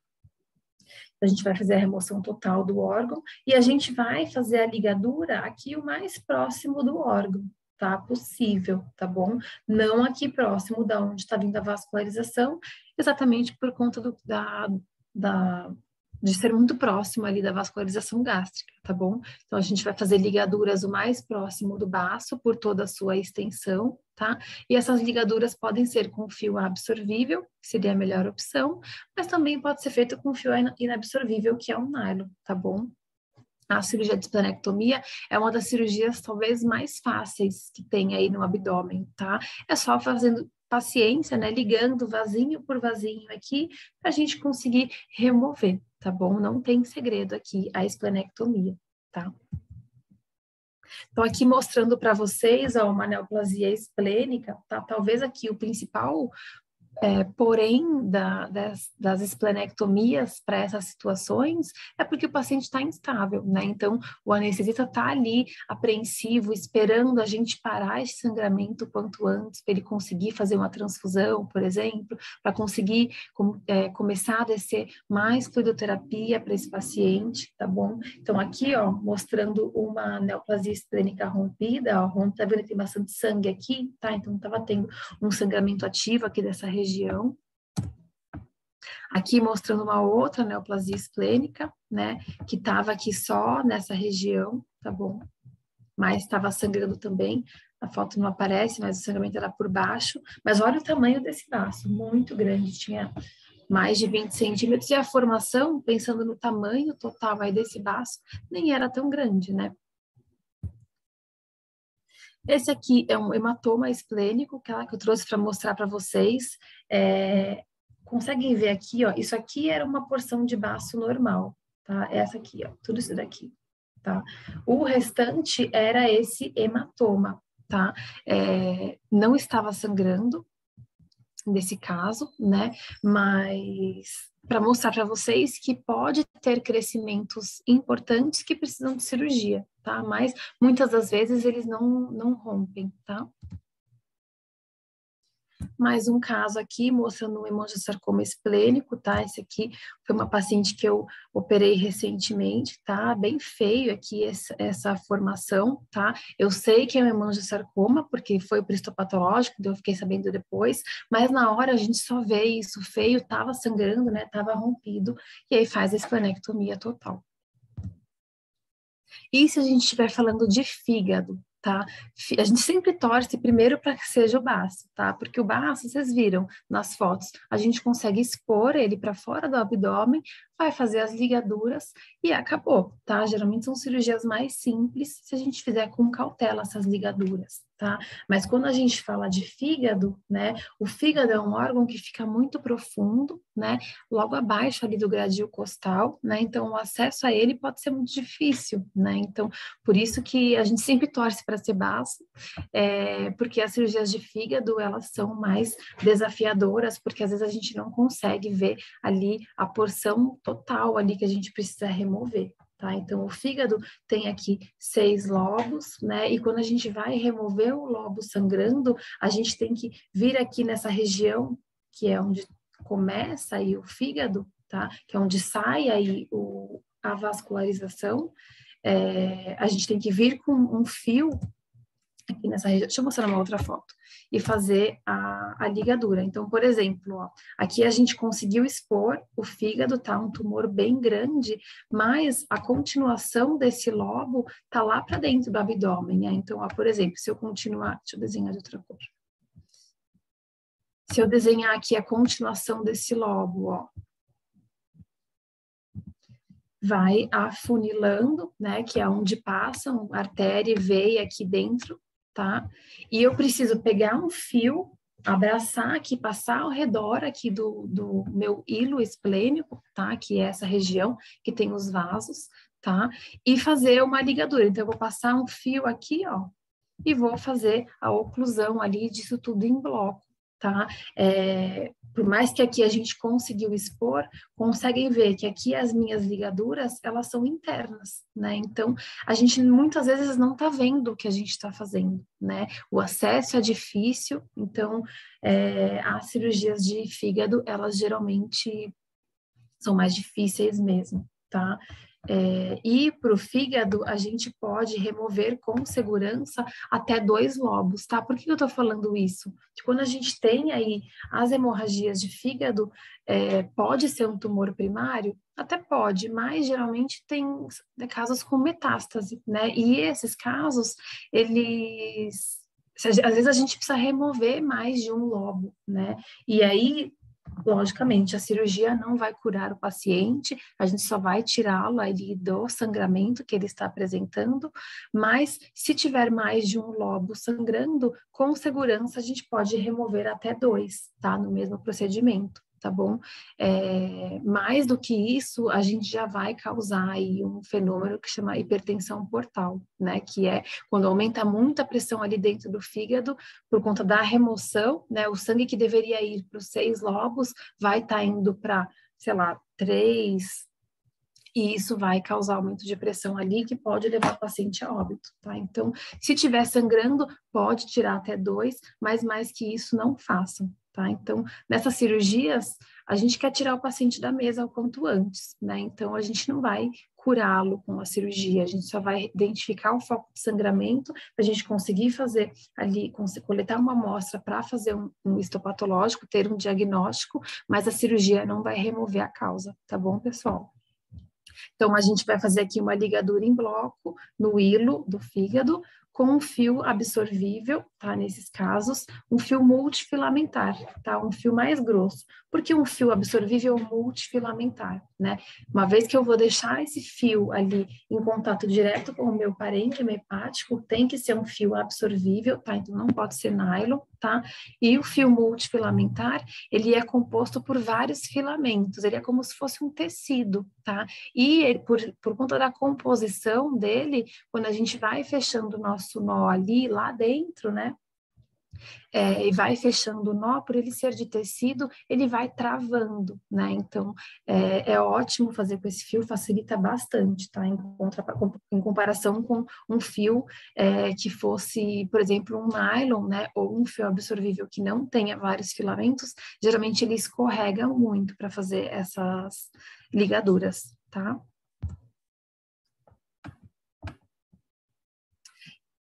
[SPEAKER 1] A gente vai fazer a remoção total do órgão e a gente vai fazer a ligadura aqui o mais próximo do órgão, tá? Possível, tá bom? Não aqui próximo da onde está vindo a vascularização, exatamente por conta de ser muito próximo ali da vascularização gástrica, tá bom? Então, a gente vai fazer ligaduras o mais próximo do baço, por toda a sua extensão, tá? E essas ligaduras podem ser com fio absorvível, que seria a melhor opção, mas também pode ser feito com fio inabsorvível, que é o nylon, tá bom? A cirurgia de esplenectomia é uma das cirurgias talvez mais fáceis que tem aí no abdômen, tá? É só fazendo paciência, né? Ligando vasinho por vasinho aqui, para a gente conseguir remover, tá bom? Não tem segredo aqui a esplenectomia, tá? Então, aqui mostrando para vocês uma neoplasia esplênica, tá? Talvez aqui o principal porém, das esplenectomias para essas situações é porque o paciente está instável, né? Então, o anestesista está ali apreensivo, esperando a gente parar esse sangramento o quanto antes, para ele conseguir fazer uma transfusão, por exemplo, para conseguir começar a descer mais fluidoterapia para esse paciente, tá bom? Então, aqui, ó, mostrando uma neoplasia esplênica rompida, ó, tá vendo que tem bastante sangue aqui, tá? Então, estava tendo um sangramento ativo aqui dessa região. Aqui mostrando uma outra neoplasia esplênica, né, que estava aqui só nessa região, tá bom? Mas estava sangrando também, a foto não aparece, mas o sangramento era por baixo. Mas olha o tamanho desse vaso, muito grande, tinha mais de 20 centímetros, e a formação, pensando no tamanho total aí desse vaso, nem era tão grande, né? Esse aqui é um hematoma esplênico que eu trouxe para mostrar para vocês. Conseguem ver aqui, ó, isso aqui era uma porção de baço normal, tá? Essa aqui, ó, tudo isso daqui, tá? O restante era esse hematoma, tá? Não estava sangrando, desse caso, né? Mas para mostrar para vocês que pode ter crescimentos importantes que precisam de cirurgia, tá? Mas muitas das vezes eles não rompem, tá? Mais um caso aqui, mostrando um hemangiosarcoma esplênico, tá? Esse aqui foi uma paciente que eu operei recentemente, tá? Bem feio aqui essa formação, tá? Eu sei que é um hemangiosarcoma, porque foi o histopatológico, eu fiquei sabendo depois, mas na hora a gente só vê isso feio, tava sangrando, né? Tava rompido, e aí faz a esplenectomia total. E se a gente estiver falando de fígado, tá? A gente sempre torce primeiro para que seja o baço, tá? Porque o baço, vocês viram nas fotos, a gente consegue expor ele para fora do abdômen, vai fazer as ligaduras e acabou, tá? Geralmente são cirurgias mais simples se a gente fizer com cautela essas ligaduras, tá? Mas quando a gente fala de fígado, né? O fígado é um órgão que fica muito profundo, né? Logo abaixo ali do gradil costal, né? Então o acesso a ele pode ser muito difícil, né? Então por isso que a gente sempre torce para ser baço, porque as cirurgias de fígado elas são mais desafiadoras, porque às vezes a gente não consegue ver ali a porção total ali que a gente precisa remover. Tá? Então, o fígado tem aqui 6 lobos, né? E quando a gente vai remover o lobo sangrando, a gente tem que vir aqui nessa região, que é onde começa aí o fígado, tá? Que é onde sai aí a vascularização. A gente tem que vir com um fio aqui nessa região, deixa eu mostrar uma outra foto, e fazer a ligadura. Então, por exemplo, ó, aqui a gente conseguiu expor o fígado, tá? Um tumor bem grande, mas a continuação desse lobo tá lá para dentro do abdômen, né? Então, ó, por exemplo, se eu continuar, deixa eu desenhar de outra cor. Se eu desenhar aqui a continuação desse lobo, ó, vai afunilando, né? Que é onde passam artéria e veia aqui dentro, tá? E eu preciso pegar um fio, abraçar aqui, passar ao redor aqui do meu hilo esplênico, tá? Que é essa região que tem os vasos, tá? E fazer uma ligadura. Então, eu vou passar um fio aqui, ó, e vou fazer a oclusão ali disso tudo em bloco, tá? Por mais que aqui a gente conseguiu expor, conseguem ver que aqui as minhas ligaduras, elas são internas, né? Então, a gente muitas vezes não tá vendo o que a gente está fazendo, né? O acesso é difícil, então, as cirurgias de fígado, elas geralmente são mais difíceis mesmo, tá? E para o fígado, a gente pode remover com segurança até 2 lobos, tá? Por que eu tô falando isso? Que quando a gente tem aí as hemorragias de fígado, pode ser um tumor primário? Até pode, mas geralmente tem casos com metástase, né? E esses casos, eles... Às vezes a gente precisa remover mais de um lobo, né? E aí... Logicamente, a cirurgia não vai curar o paciente, a gente só vai tirá-lo ali do sangramento que ele está apresentando, mas se tiver mais de um lobo sangrando, com segurança a gente pode remover até 2, tá? No mesmo procedimento, tá bom? Mais do que isso, a gente já vai causar aí um fenômeno que chama hipertensão portal, né? Que é quando aumenta muito a pressão ali dentro do fígado, por conta da remoção, né? O sangue que deveria ir para os 6 lobos vai estar indo para, sei lá, 3, e isso vai causar aumento de pressão ali que pode levar o paciente a óbito, tá? Então, se estiver sangrando, pode tirar até 2, mas mais que isso não façam, tá? Então, nessas cirurgias, a gente quer tirar o paciente da mesa o quanto antes, né? Então, a gente não vai curá-lo com a cirurgia, a gente só vai identificar o foco de sangramento, a gente conseguir fazer ali, coletar uma amostra para fazer um histopatológico, ter um diagnóstico, mas a cirurgia não vai remover a causa, tá bom, pessoal? Então, a gente vai fazer aqui uma ligadura em bloco no hilo do fígado com um fio absorvível, tá? Nesses casos, um fio multifilamentar, tá? Um fio mais grosso. Por que um fio absorvível multifilamentar, né? Uma vez que eu vou deixar esse fio ali em contato direto com o meu parênquima hepático, tem que ser um fio absorvível, tá? Então, não pode ser nylon, tá? E o fio multifilamentar, ele é composto por vários filamentos, ele é como se fosse um tecido, tá? E ele, por conta da composição dele, quando a gente vai fechando o nosso nó ali, lá dentro, né? e vai fechando o nó, por ele ser de tecido, ele vai travando, né? Então, é ótimo fazer com esse fio, facilita bastante, tá? Em comparação com um fio que fosse, por exemplo, um nylon, né? Ou um fio absorvível que não tenha vários filamentos, geralmente ele escorrega muito para fazer essas ligaduras, tá?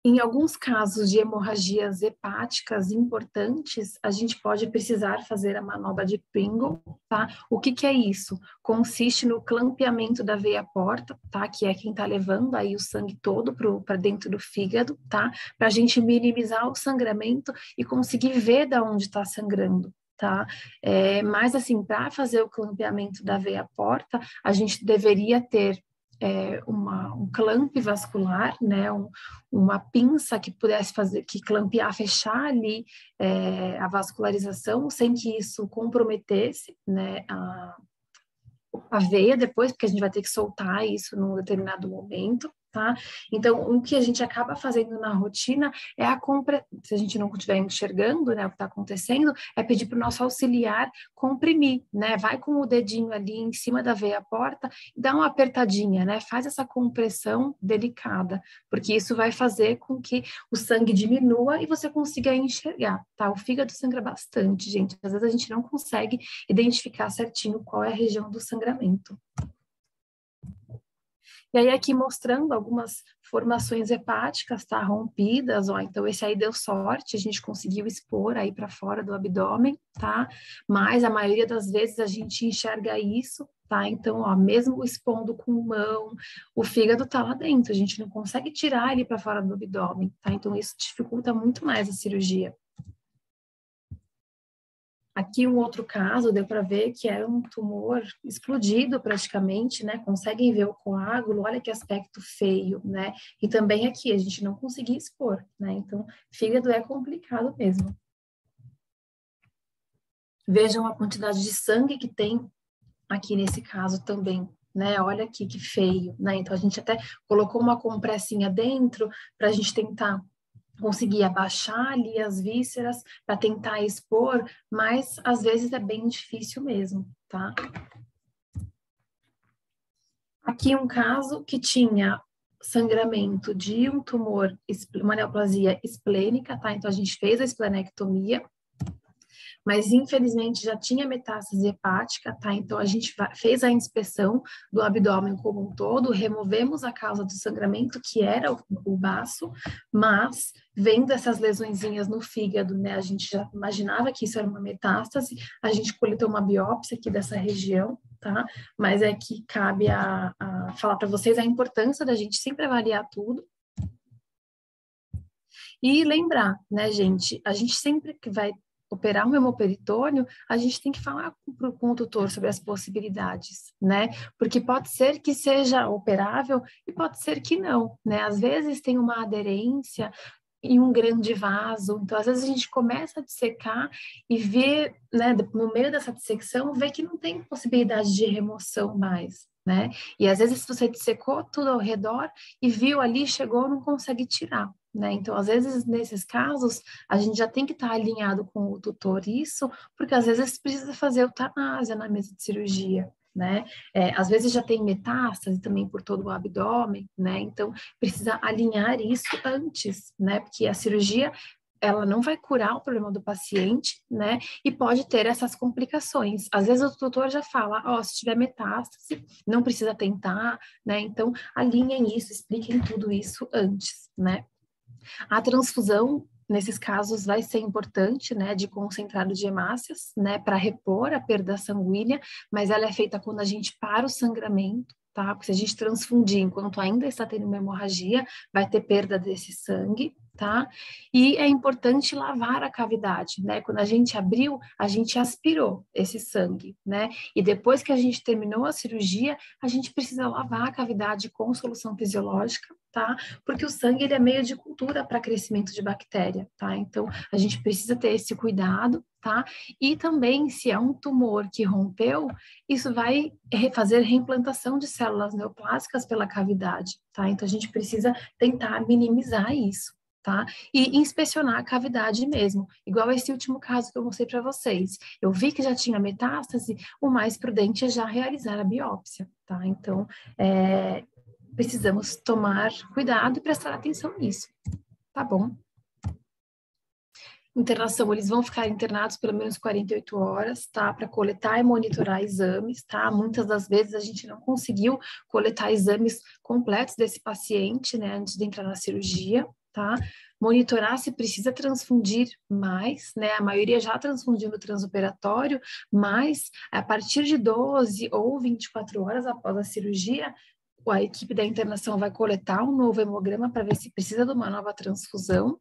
[SPEAKER 1] Em alguns casos de hemorragias hepáticas importantes, a gente pode precisar fazer a manobra de Pringle, tá? O que é isso? Consiste no clampeamento da veia porta, tá? Que é quem tá levando aí o sangue todo para dentro do fígado, tá? Para a gente minimizar o sangramento e conseguir ver da onde está sangrando. Tá? Mas assim, para fazer o clampeamento da veia porta, a gente deveria ter um clamp vascular, né, uma pinça que pudesse fazer, que clampear, fechar ali a vascularização, sem que isso comprometesse, né, a veia depois, porque a gente vai ter que soltar isso num determinado momento, tá? Então, o que a gente acaba fazendo na rotina é se a gente não estiver enxergando, né, o que está acontecendo, é pedir para o nosso auxiliar comprimir, né? Vai com o dedinho ali em cima da veia porta e dá uma apertadinha, né? Faz essa compressão delicada, porque isso vai fazer com que o sangue diminua e você consiga enxergar, tá? O fígado sangra bastante, gente. Às vezes a gente não consegue identificar certinho qual é a região do sangramento. E aí aqui mostrando algumas formações hepáticas, tá, rompidas, ó, então esse aí deu sorte, a gente conseguiu expor aí para fora do abdômen, tá, mas a maioria das vezes a gente enxerga isso, tá, então, ó, mesmo expondo com mão, o fígado tá lá dentro, a gente não consegue tirar ele para fora do abdômen, tá, então isso dificulta muito mais a cirurgia. Aqui um outro caso, deu para ver que era um tumor explodido praticamente, né? Conseguem ver o coágulo, olha que aspecto feio, né? E também aqui, a gente não conseguia expor, né? Então, fígado é complicado mesmo. Vejam a quantidade de sangue que tem aqui nesse caso também, né? Olha aqui que feio, né? Então, a gente até colocou uma compressinha dentro para a gente tentar conseguir abaixar ali as vísceras para tentar expor, mas às vezes é bem difícil mesmo, tá? Aqui um caso que tinha sangramento de um tumor, uma neoplasia esplênica, tá? Então a gente fez a esplenectomia, mas infelizmente já tinha metástase hepática, tá? Então a gente fez a inspeção do abdômen como um todo, removemos a causa do sangramento, que era o baço, mas vendo essas lesõezinhas no fígado, né, a gente já imaginava que isso era uma metástase, a gente coletou uma biópsia aqui dessa região, tá? Mas é que cabe a falar para vocês a importância da gente sempre avaliar tudo. E lembrar, né, gente, a gente sempre que vai operar um hemoperitônio, a gente tem que falar com o tutor sobre as possibilidades, né? Porque pode ser que seja operável e pode ser que não, né? Às vezes tem uma aderência em um grande vaso, então às vezes a gente começa a dissecar e vê, né, no meio dessa dissecção, vê que não tem possibilidade de remoção mais, né? E às vezes você dissecou tudo ao redor e viu ali, chegou, não consegue tirar. Né? Então, às vezes, nesses casos, a gente já tem que estar alinhado com o tutor isso, porque às vezes precisa fazer eutanásia na mesa de cirurgia, né? Às vezes já tem metástase também por todo o abdômen, né? Então, precisa alinhar isso antes, né? Porque a cirurgia, ela não vai curar o problema do paciente, né? E pode ter essas complicações. Às vezes o tutor já fala, ó, se tiver metástase, não precisa tentar, né? Então, alinhem isso, expliquem tudo isso antes, né? A transfusão, nesses casos, vai ser importante, né, de concentrado de hemácias, né, para repor a perda sanguínea, mas ela é feita quando a gente para o sangramento, tá? Porque se a gente transfundir enquanto ainda está tendo uma hemorragia, vai ter perda desse sangue, tá? E é importante lavar a cavidade, né? Quando a gente abriu, a gente aspirou esse sangue, né? E depois que a gente terminou a cirurgia, a gente precisa lavar a cavidade com solução fisiológica, tá? Porque o sangue, ele é meio de cultura para crescimento de bactéria, tá? Então, a gente precisa ter esse cuidado, tá? E também, se é um tumor que rompeu, isso vai fazer reimplantação de células neoplásicas pela cavidade, tá? Então, a gente precisa tentar minimizar isso, tá? E inspecionar a cavidade mesmo, igual esse último caso que eu mostrei para vocês. Eu vi que já tinha metástase, o mais prudente é já realizar a biópsia, tá? Então, precisamos tomar cuidado e prestar atenção nisso, tá bom? Internação, eles vão ficar internados pelo menos 48 horas, tá? Para coletar e monitorar exames, tá? Muitas das vezes a gente não conseguiu coletar exames completos desse paciente, né? Antes de entrar na cirurgia, tá? Monitorar se precisa transfundir mais, né? A maioria já transfundiu no transoperatório, mas a partir de 12 ou 24 horas após a cirurgia, a equipe da internação vai coletar um novo hemograma para ver se precisa de uma nova transfusão,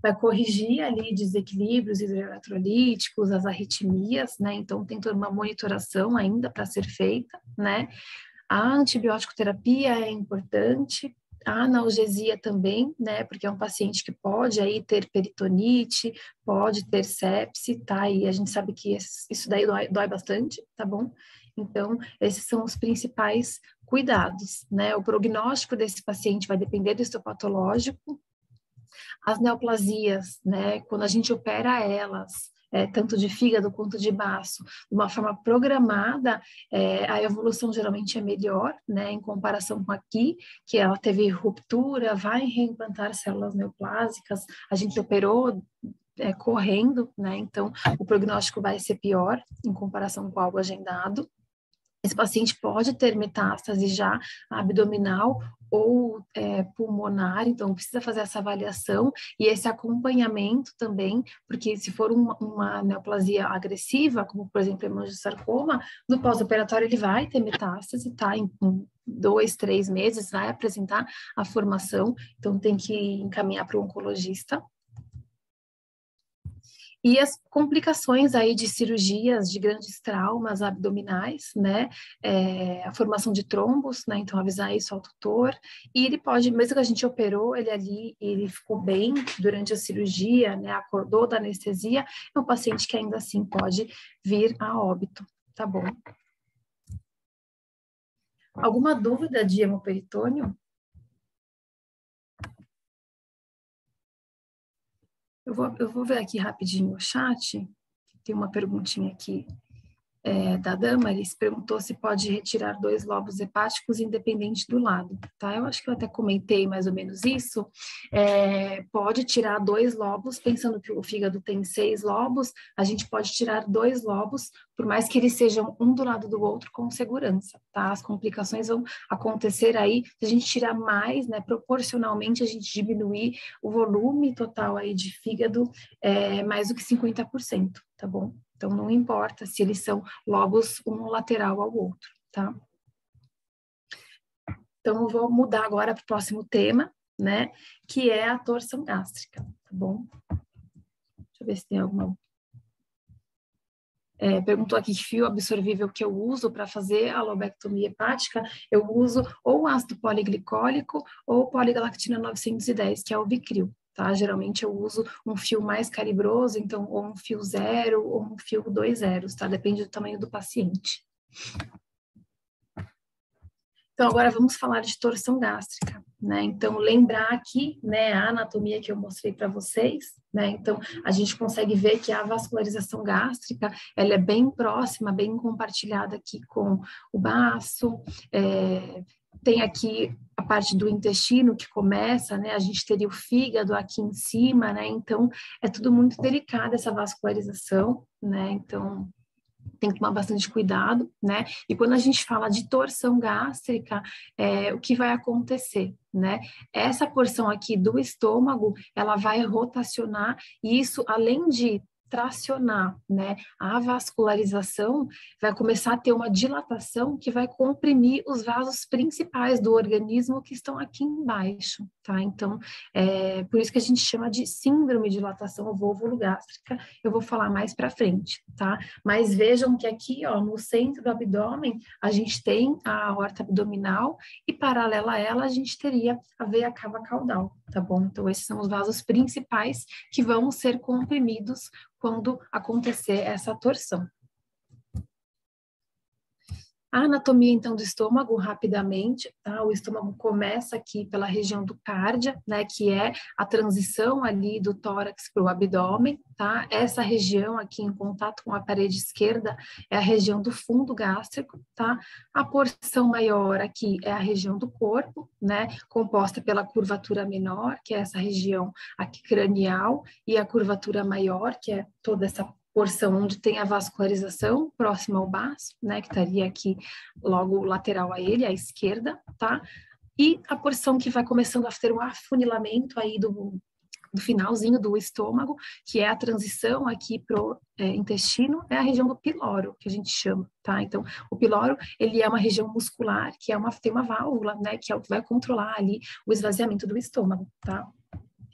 [SPEAKER 1] vai corrigir ali desequilíbrios hidroeletrolíticos, as arritmias, né? Então, tem toda uma monitoração ainda para ser feita, né? A antibiótico terapia é importante, a analgesia também, né? Porque é um paciente que pode aí ter peritonite, pode ter sepse, tá? E a gente sabe que isso daí dói bastante, tá bom? Então, esses são os principais cuidados, né? O prognóstico desse paciente vai depender do histopatológico. As neoplasias, né, quando a gente opera elas, tanto de fígado quanto de baço, de uma forma programada, a evolução geralmente é melhor, né, em comparação com aqui, que ela teve ruptura, vai reimplantar células neoplásicas, a gente operou correndo, né, então o prognóstico vai ser pior em comparação com algo agendado. Esse paciente pode ter metástase já abdominal ou pulmonar, então precisa fazer essa avaliação e esse acompanhamento também, porque se for uma neoplasia agressiva, como por exemplo hemangiosarcoma, no pós-operatório ele vai ter metástase, tá? Em 2, 3 meses vai apresentar a formação, então tem que encaminhar para o oncologista. E as complicações aí de cirurgias, de grandes traumas abdominais, né, a formação de trombos, né, então avisar isso ao tutor, e ele pode, mesmo que a gente operou ele ali, ele ficou bem durante a cirurgia, né, acordou da anestesia, é um paciente que ainda assim pode vir a óbito, tá bom? Alguma dúvida de hemoperitônio? Eu vou ver aqui rapidinho o chat, tem uma perguntinha aqui da Damaris, perguntou se pode retirar 2 lobos hepáticos independente do lado, tá? Eu acho que eu até comentei mais ou menos isso, pode tirar 2 lobos, pensando que o fígado tem 6 lobos, a gente pode tirar 2 lobos, por mais que eles sejam um do lado do outro com segurança, tá? As complicações vão acontecer aí, se a gente tirar mais, né, proporcionalmente a gente diminuir o volume total aí de fígado mais do que 50%, tá bom? Então, não importa se eles são lobos um lateral ao outro, tá? Então, eu vou mudar agora para o próximo tema, né? Que é a torção gástrica, tá bom? Deixa eu ver se tem alguma... perguntou aqui que fio absorvível que eu uso para fazer a lobectomia hepática. Eu uso ou ácido poliglicólico ou poligalactina 910, que é o Vicryl. Tá? Geralmente eu uso um fio mais calibroso, então ou um fio 0 ou um fio 2 zeros, tá? Depende do tamanho do paciente. Então agora vamos falar de torção gástrica, né? Então lembrar aqui, né, a anatomia que eu mostrei para vocês, né? Então a gente consegue ver que a vascularização gástrica, ela é bem próxima, bem compartilhada aqui com o baço, tem aqui a parte do intestino que começa, né? A gente teria o fígado aqui em cima, né? Então, é tudo muito delicado essa vascularização, né? Então, tem que tomar bastante cuidado, né? E quando a gente fala de torção gástrica, o que vai acontecer, né? Essa porção aqui do estômago, ela vai rotacionar, e isso, além de tracionar, né, a vascularização, vai começar a ter uma dilatação que vai comprimir os vasos principais do organismo que estão aqui embaixo, tá? Então, por isso que a gente chama de síndrome de dilatação ovogástrica, eu vou falar mais para frente, tá? Mas vejam que aqui, ó, no centro do abdômen, a gente tem a aorta abdominal e paralela a ela a gente teria a veia cava caudal, tá bom? Então, esses são os vasos principais que vão ser comprimidos quando acontecer essa torção. A anatomia, então, do estômago, rapidamente, tá? O estômago começa aqui pela região do cárdia, né? Que é a transição ali do tórax para o abdômen, tá? Essa região aqui em contato com a parede esquerda é a região do fundo gástrico, tá? A porção maior aqui é a região do corpo, né? Composta pela curvatura menor, que é essa região aqui cranial, e a curvatura maior, que é toda essa porção onde tem a vascularização próxima ao baço, né, que estaria aqui logo lateral a ele, à esquerda, tá? E a porção que vai começando a ter um afunilamento aí do finalzinho do estômago, que é a transição aqui pro intestino, é a região do piloro, que a gente chama, tá? Então, o piloro, ele é uma região muscular, que tem uma válvula, né, que vai controlar ali o esvaziamento do estômago, tá?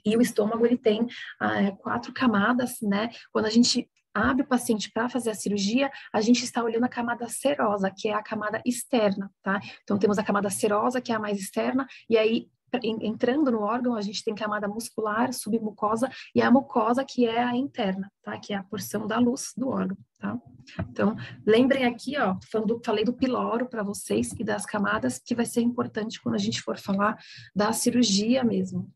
[SPEAKER 1] E o estômago, ele tem 4 camadas, né? Quando a gente abre o paciente para fazer a cirurgia, a gente está olhando a camada serosa, que é a camada externa, tá? Então, temos a camada serosa, que é a mais externa, e aí, entrando no órgão, a gente tem camada muscular, submucosa, e a mucosa, que é a interna, tá? Que é a porção da luz do órgão, tá? Então, lembrem aqui, ó, falei do piloro para vocês e das camadas, que vai ser importante quando a gente for falar da cirurgia mesmo.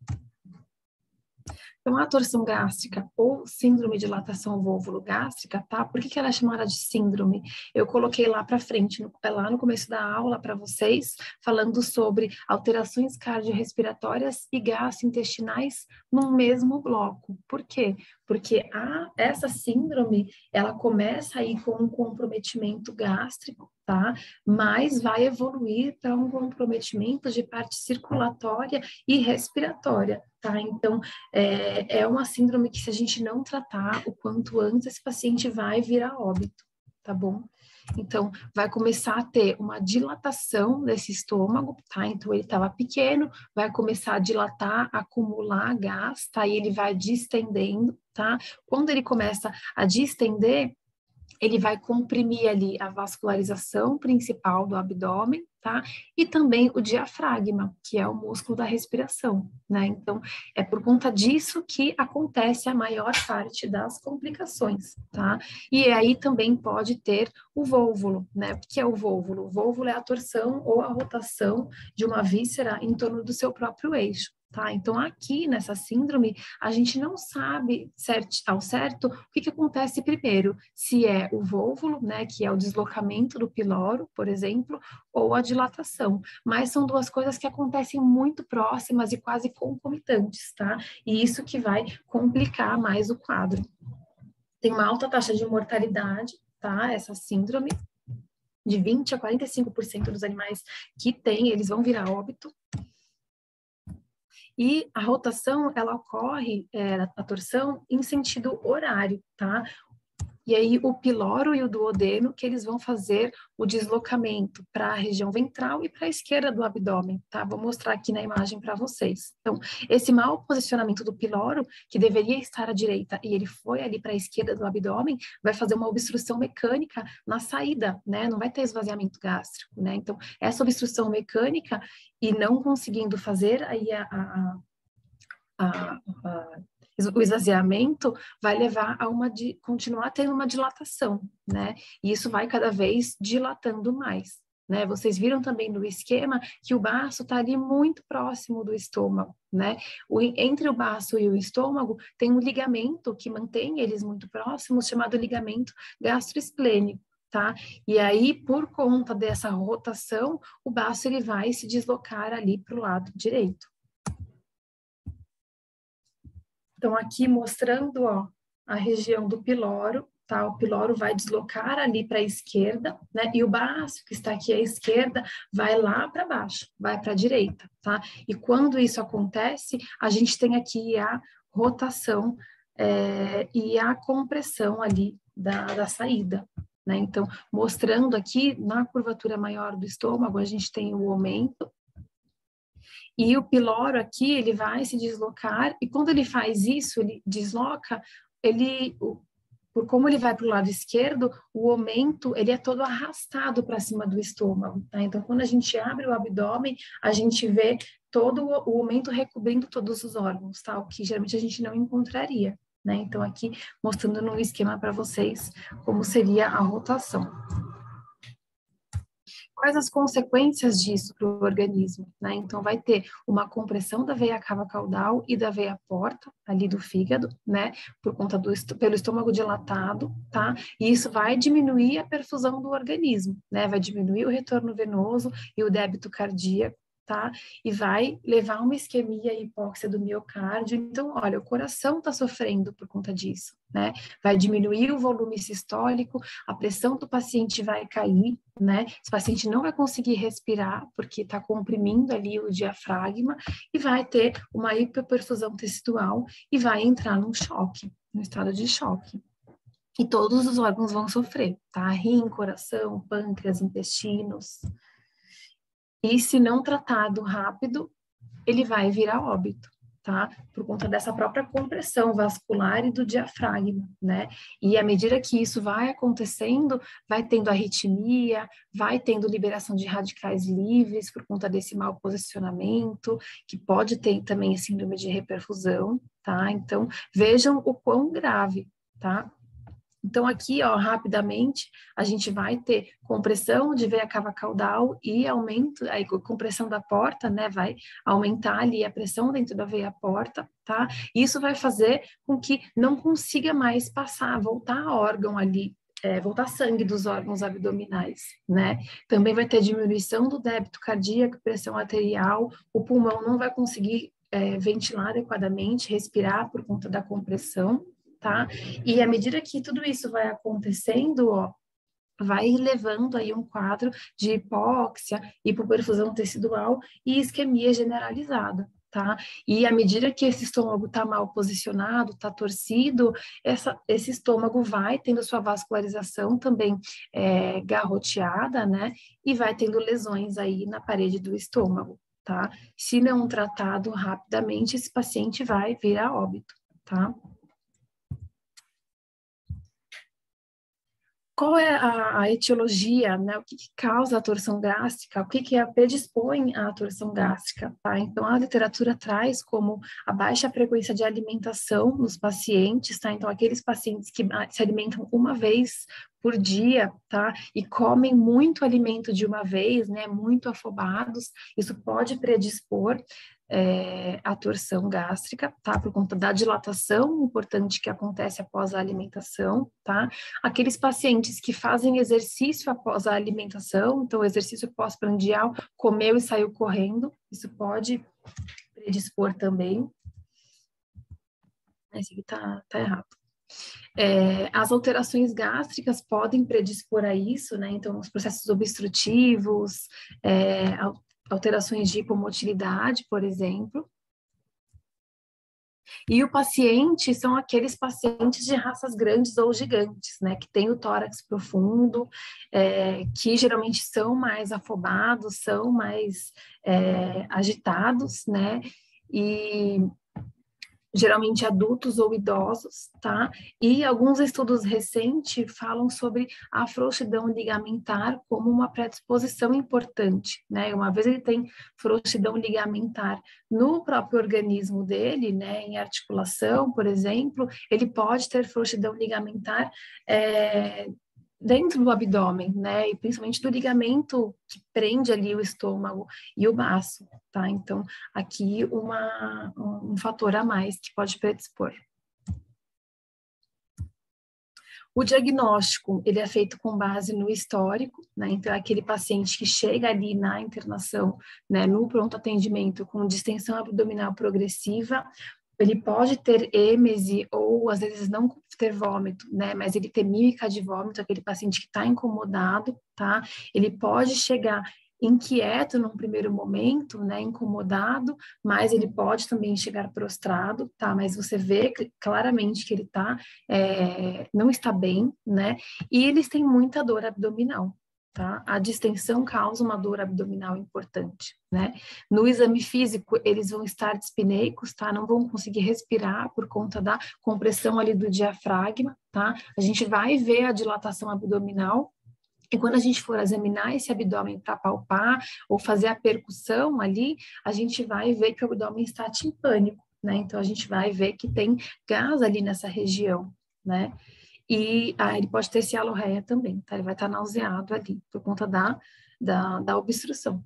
[SPEAKER 1] Então, a torção gástrica ou síndrome de dilatação volvulo-gástrica, tá? Por que ela é chamada de síndrome? Eu coloquei lá para frente, lá no começo da aula para vocês, falando sobre alterações cardiorrespiratórias e gastrointestinais no mesmo bloco. Por quê? Porque essa síndrome, ela começa aí com um comprometimento gástrico, tá? Mas vai evoluir para um comprometimento de parte circulatória e respiratória, tá? Então, é uma síndrome que, se a gente não tratar o quanto antes, esse paciente vai vir a óbito, tá bom? Então, vai começar a ter uma dilatação desse estômago, tá? Então, ele estava pequeno, vai começar a dilatar, acumular gás, tá? E ele vai distendendo, tá? Quando ele começa a distender, ele vai comprimir ali a vascularização principal do abdômen, tá? E também o diafragma, que é o músculo da respiração, né? Então, é por conta disso que acontece a maior parte das complicações, tá? E aí também pode ter o vólvulo, né? O que é o vólvulo? O vólvulo é a torção ou a rotação de uma víscera em torno do seu próprio eixo. Tá? Então, aqui nessa síndrome, a gente não sabe ao certo o que acontece primeiro, se é o vólvulo, né, que é o deslocamento do piloro, por exemplo, ou a dilatação. Mas são duas coisas que acontecem muito próximas e quase concomitantes, tá? E isso que vai complicar mais o quadro. Tem uma alta taxa de mortalidade, tá? Essa síndrome, de 20% a 45% dos animais que tem, eles vão virar óbito. E a rotação, ela ocorre, a torção, em sentido horário, tá? E aí o piloro e o duodeno, que eles vão fazer o deslocamento para a região ventral e para a esquerda do abdômen, tá? Vou mostrar aqui na imagem para vocês. Então, esse mau posicionamento do piloro, que deveria estar à direita e ele foi ali para a esquerda do abdômen, vai fazer uma obstrução mecânica na saída, né? Não vai ter esvaziamento gástrico, né? Então, essa obstrução mecânica e não conseguindo fazer aí o esvaziamento vai levar a continuar tendo uma dilatação, né? E isso vai cada vez dilatando mais, né? Vocês viram também no esquema que o baço está ali muito próximo do estômago, né? Entre o baço e o estômago tem um ligamento que mantém eles muito próximos, chamado ligamento gastroesplênico. Tá? E aí, por conta dessa rotação, o baço ele vai se deslocar ali para o lado direito. Então, aqui mostrando, ó, a região do piloro, tá? O piloro vai deslocar ali para a esquerda, né? E o baço, que está aqui à esquerda, vai lá para baixo, vai para a direita, tá? E quando isso acontece, a gente tem aqui a rotação e a compressão ali da saída, né? Então, mostrando aqui, na curvatura maior do estômago, a gente tem o aumento, e o piloro aqui, ele vai se deslocar, e quando ele faz isso, ele desloca, por como ele vai para o lado esquerdo, o aumento, ele é todo arrastado para cima do estômago, tá? Então, quando a gente abre o abdômen, a gente vê todo o aumento recobrindo todos os órgãos, tá? O que geralmente a gente não encontraria, né? Então, aqui, mostrando no esquema para vocês como seria a rotação. quais as consequências disso para o organismo, né? Então, vai ter uma compressão da veia cava caudal e da veia porta, ali do fígado, né? Por conta pelo estômago dilatado, tá? E isso vai diminuir a perfusão do organismo, né? Vai diminuir o retorno venoso e o débito cardíaco, tá? E vai levar a uma isquemia e hipóxia do miocárdio. Então, olha, o coração está sofrendo por conta disso, né? Vai diminuir o volume sistólico, a pressão do paciente vai cair, né? Esse paciente não vai conseguir respirar porque está comprimindo ali o diafragma e vai ter uma hiperperfusão tecidual e vai entrar num choque, num estado de choque. E todos os órgãos vão sofrer, tá? Rim, coração, pâncreas, intestinos. E se não tratado rápido, ele vai virar óbito, tá? Por conta dessa própria compressão vascular e do diafragma, né? E à medida que isso vai acontecendo, vai tendo arritmia, vai tendo liberação de radicais livres por conta desse mau posicionamento, que pode ter também síndrome de reperfusão, tá? Então, vejam o quão grave, tá? Então, aqui, ó, rapidamente, a gente vai ter compressão de veia cava caudal e aumento, aí, compressão da porta, né, vai aumentar ali a pressão dentro da veia porta, tá? Isso vai fazer com que não consiga mais passar, voltar órgão ali, voltar sangue dos órgãos abdominais, né? Também vai ter diminuição do débito cardíaco, pressão arterial, o pulmão não vai conseguir ventilar adequadamente, respirar por conta da compressão, tá? E à medida que tudo isso vai acontecendo, ó, vai levando aí um quadro de hipóxia, hipoperfusão tecidual e isquemia generalizada, tá? E à medida que esse estômago tá mal posicionado, tá torcido, esse estômago vai tendo sua vascularização também garroteada, né? E vai tendo lesões aí na parede do estômago, tá? Se não tratado rapidamente, esse paciente vai vir a óbito, tá? Qual é a etiologia, né? O que causa a torção gástrica? O que predispõe à torção gástrica? Tá? Então, a literatura traz como a baixa frequência de alimentação nos pacientes, tá? Então, aqueles pacientes que se alimentam uma vez por dia, tá? E comem muito alimento de uma vez, né? Muito afobados, isso pode predispor a torção gástrica, tá? Por conta da dilatação importante que acontece após a alimentação, tá? Aqueles pacientes que fazem exercício após a alimentação, então exercício pós-prandial, comeu e saiu correndo, isso pode predispor também. Esse aqui tá errado. As alterações gástricas podem predispor a isso, né? Então, os processos obstrutivos, alterações de hipomotilidade, por exemplo. E o paciente são aqueles pacientes de raças grandes ou gigantes, né, que tem o tórax profundo, que geralmente são mais afobados, são mais agitados, né, e geralmente adultos ou idosos, tá? E alguns estudos recentes falam sobre a frouxidão ligamentar como uma predisposição importante, né? Uma vez ele tem frouxidão ligamentar no próprio organismo dele, né? Em articulação, por exemplo, ele pode ter frouxidão ligamentar dentro do abdômen, né, e principalmente do ligamento que prende ali o estômago e o baço, tá? Então, aqui um fator a mais que pode predispor. O diagnóstico, ele é feito com base no histórico, né? Então, aquele paciente que chega ali na internação, né, no pronto atendimento com distensão abdominal progressiva, ele pode ter êmese ou, às vezes, não ter vômito, né? Mas ele ter mímica de vômito, aquele paciente que está incomodado, tá? Ele pode chegar inquieto num primeiro momento, né? Incomodado, mas ele pode também chegar prostrado, tá? Mas você vê claramente que ele não está bem, né? E eles têm muita dor abdominal. Tá? A distensão causa uma dor abdominal importante, né? No exame físico, eles vão estar dispneicos, tá? Não vão conseguir respirar por conta da compressão ali do diafragma, tá? A gente vai ver a dilatação abdominal, e quando a gente for examinar esse abdômen para palpar ou fazer a percussão ali, a gente vai ver que o abdômen está timpânico, né? Então, a gente vai ver que tem gás ali nessa região, né? E ele pode ter cialorreia também, tá? Ele vai estar nauseado ali, por conta da da obstrução.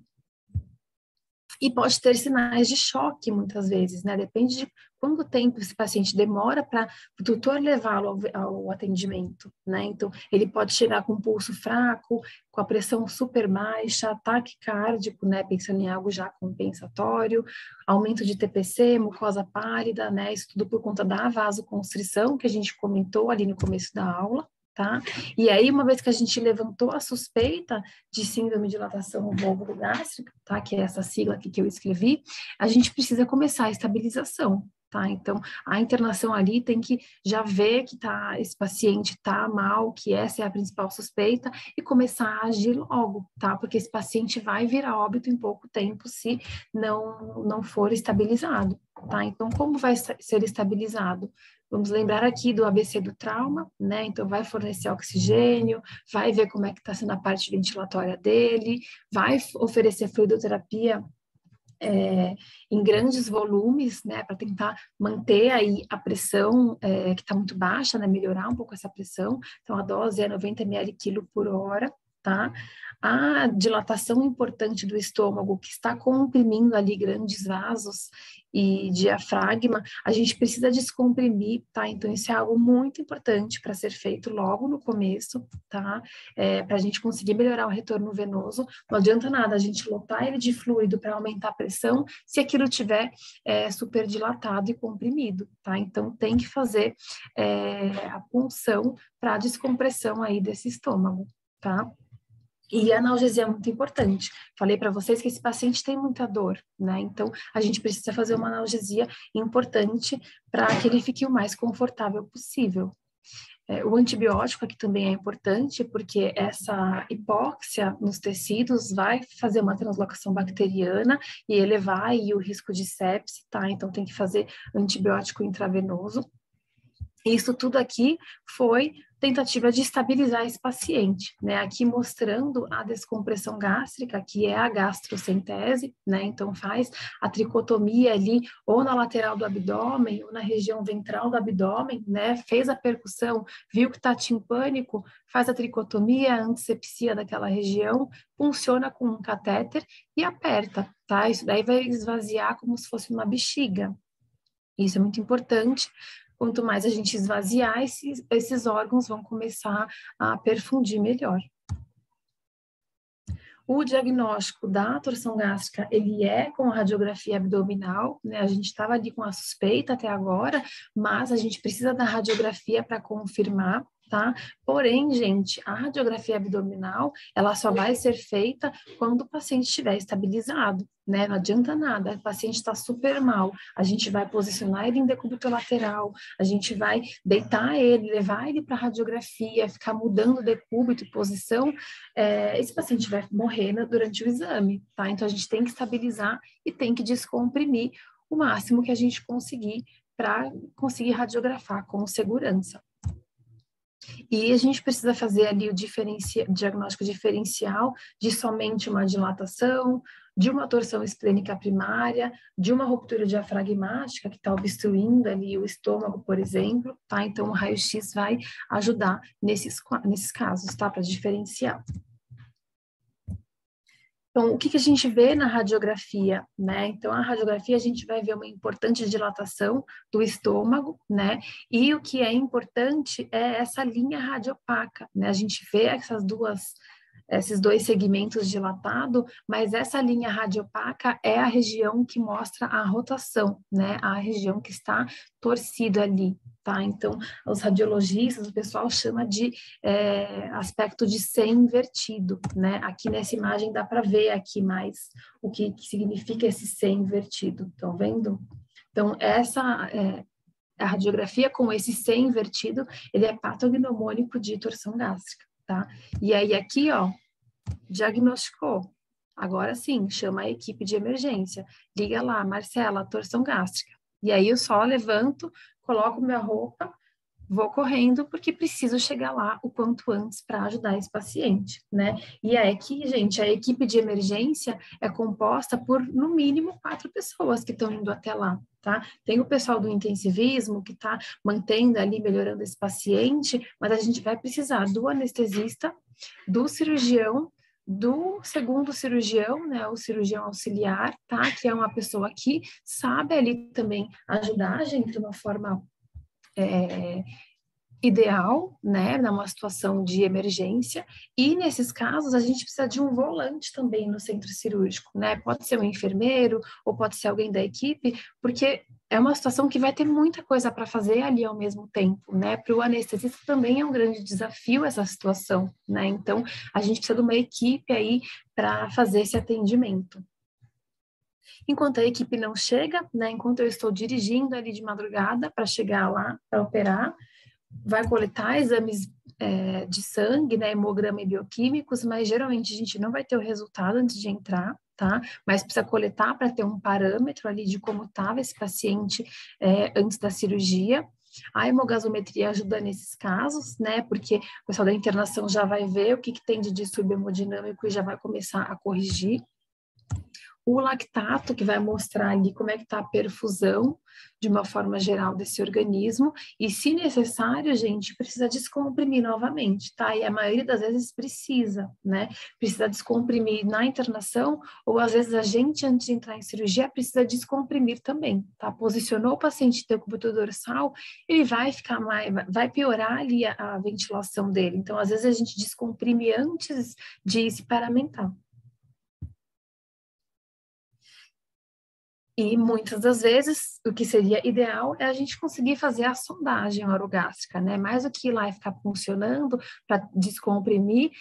[SPEAKER 1] E pode ter sinais de choque, muitas vezes, né? Depende de quanto tempo esse paciente demora para o tutor levá-lo ao atendimento, né? Então, ele pode chegar com um pulso fraco, com a pressão super baixa, ataque cardíaco, né? Pensando em algo já compensatório, aumento de TPC, mucosa pálida, né? Isso tudo por conta da vasoconstrição que a gente comentou ali no começo da aula. Tá? E aí, uma vez que a gente levantou a suspeita de síndrome de dilatação ovárico-gástrica, tá? Que é essa sigla aqui que eu escrevi, a gente precisa começar a estabilização, tá? Então, a internação ali tem que já ver que esse paciente está mal, que essa é a principal suspeita, e começar a agir logo, tá? Porque esse paciente vai vir a óbito em pouco tempo se não for estabilizado, tá? Então, como vai ser estabilizado? Vamos lembrar aqui do ABC do trauma, né? Então, vai fornecer oxigênio, vai ver como é que está sendo a parte ventilatória dele, vai oferecer fluidoterapia em grandes volumes, né? Para tentar manter aí a pressão que está muito baixa, né? Melhorar um pouco essa pressão. Então, a dose é 90 ml quilo por hora, tá? A dilatação importante do estômago, que está comprimindo ali grandes vasos e diafragma, a gente precisa descomprimir, tá? Então, isso é algo muito importante para ser feito logo no começo, tá? Para a gente conseguir melhorar o retorno venoso. Não adianta nada a gente lotar ele de fluido para aumentar a pressão se aquilo tiver super dilatado e comprimido, tá? Então, tem que fazer a punção para a descompressão aí desse estômago, tá? E a analgesia é muito importante. Falei para vocês que esse paciente tem muita dor, né? Então, a gente precisa fazer uma analgesia importante para que ele fique o mais confortável possível. O antibiótico aqui também é importante, porque essa hipóxia nos tecidos vai fazer uma translocação bacteriana e elevar aí o risco de sepse, tá? Então, tem que fazer antibiótico intravenoso. Isso tudo aqui foi tentativa de estabilizar esse paciente, né? Aqui mostrando a descompressão gástrica, que é a gastrocentese, né? Então faz a tricotomia ali, ou na lateral do abdômen, ou na região ventral do abdômen, né? Fez a percussão, viu que está timpânico, faz a tricotomia, a antisepsia daquela região, funciona com um catéter e aperta, tá? Isso daí vai esvaziar como se fosse uma bexiga. Isso é muito importante. Quanto mais a gente esvaziar, esses órgãos vão começar a perfundir melhor. O diagnóstico da torção gástrica, ele é com a radiografia abdominal, né? A gente estava ali com a suspeita até agora, mas a gente precisa da radiografia para confirmar, tá? Porém, gente, a radiografia abdominal, ela só vai ser feita quando o paciente estiver estabilizado, né? Não adianta nada, o paciente está super mal, a gente vai posicionar ele em decúbito lateral, a gente vai deitar ele, levar ele para a radiografia, ficar mudando decúbito e posição, esse paciente vai morrer durante o exame, tá? Então, a gente tem que estabilizar e tem que descomprimir o máximo que a gente conseguir para conseguir radiografar com segurança. E a gente precisa fazer ali o diagnóstico diferencial de somente uma dilatação, de uma torção esplênica primária, de uma ruptura diafragmática que está obstruindo ali o estômago, por exemplo, tá? Então, o raio-x vai ajudar nesses casos, tá? Para diferenciar. Então, o que a gente vê na radiografia, né? Então, a radiografia a gente vai ver uma importante dilatação do estômago, né? E o que é importante é essa linha radiopaca, né? A gente vê esses dois segmentos dilatados, mas essa linha radiopaca é a região que mostra a rotação, né? A região que está torcida ali, tá? Então, os radiologistas, o pessoal chama de aspecto de C invertido, né? Aqui nessa imagem dá para ver aqui mais o que significa esse C invertido, estão vendo? Então, a radiografia com esse C invertido, ele é patognomônico de torção gástrica, tá? E aí aqui, ó, diagnosticou. Agora sim, chama a equipe de emergência. Liga lá, Marcela, torção gástrica. E aí eu só levanto, coloco minha roupa, vou correndo, porque preciso chegar lá o quanto antes para ajudar esse paciente, né? E é que, gente, a equipe de emergência é composta por, no mínimo, 4 pessoas que estão indo até lá, tá? Tem o pessoal do intensivismo que está mantendo ali, melhorando esse paciente, mas a gente vai precisar do anestesista, do cirurgião, do segundo cirurgião, né, o cirurgião auxiliar, tá, que é uma pessoa que sabe ali também ajudar a gente de uma forma ideal, né, numa situação de emergência, e nesses casos a gente precisa de um volante também no centro cirúrgico, né, pode ser um enfermeiro ou pode ser alguém da equipe, porque é uma situação que vai ter muita coisa para fazer ali ao mesmo tempo, né, para o anestesista também é um grande desafio essa situação, né, então a gente precisa de uma equipe aí para fazer esse atendimento. Enquanto a equipe não chega, né, enquanto eu estou dirigindo ali de madrugada para chegar lá para operar, vai coletar exames de sangue, né, hemograma e bioquímicos, mas geralmente a gente não vai ter o resultado antes de entrar, tá? Mas precisa coletar para ter um parâmetro ali de como estava esse paciente antes da cirurgia. A hemogasometria ajuda nesses casos, né? Porque o pessoal da internação já vai ver o que tem de distúrbio hemodinâmico e já vai começar a corrigir. O lactato, que vai mostrar ali como é que está a perfusão de uma forma geral desse organismo, e se necessário, gente, precisa descomprimir novamente, tá? E a maioria das vezes precisa, né? Precisa descomprimir na internação, ou às vezes a gente, antes de entrar em cirurgia, precisa descomprimir também, tá? Posicionou o paciente decúbito dorsal, ele vai ficar mais, vai piorar ali a ventilação dele. Então, às vezes a gente descomprime antes de se paramentar. E muitas das vezes, o que seria ideal é a gente conseguir fazer a sondagem orogástrica, né? Mais do que ir lá e ficar funcionando para descomprimir,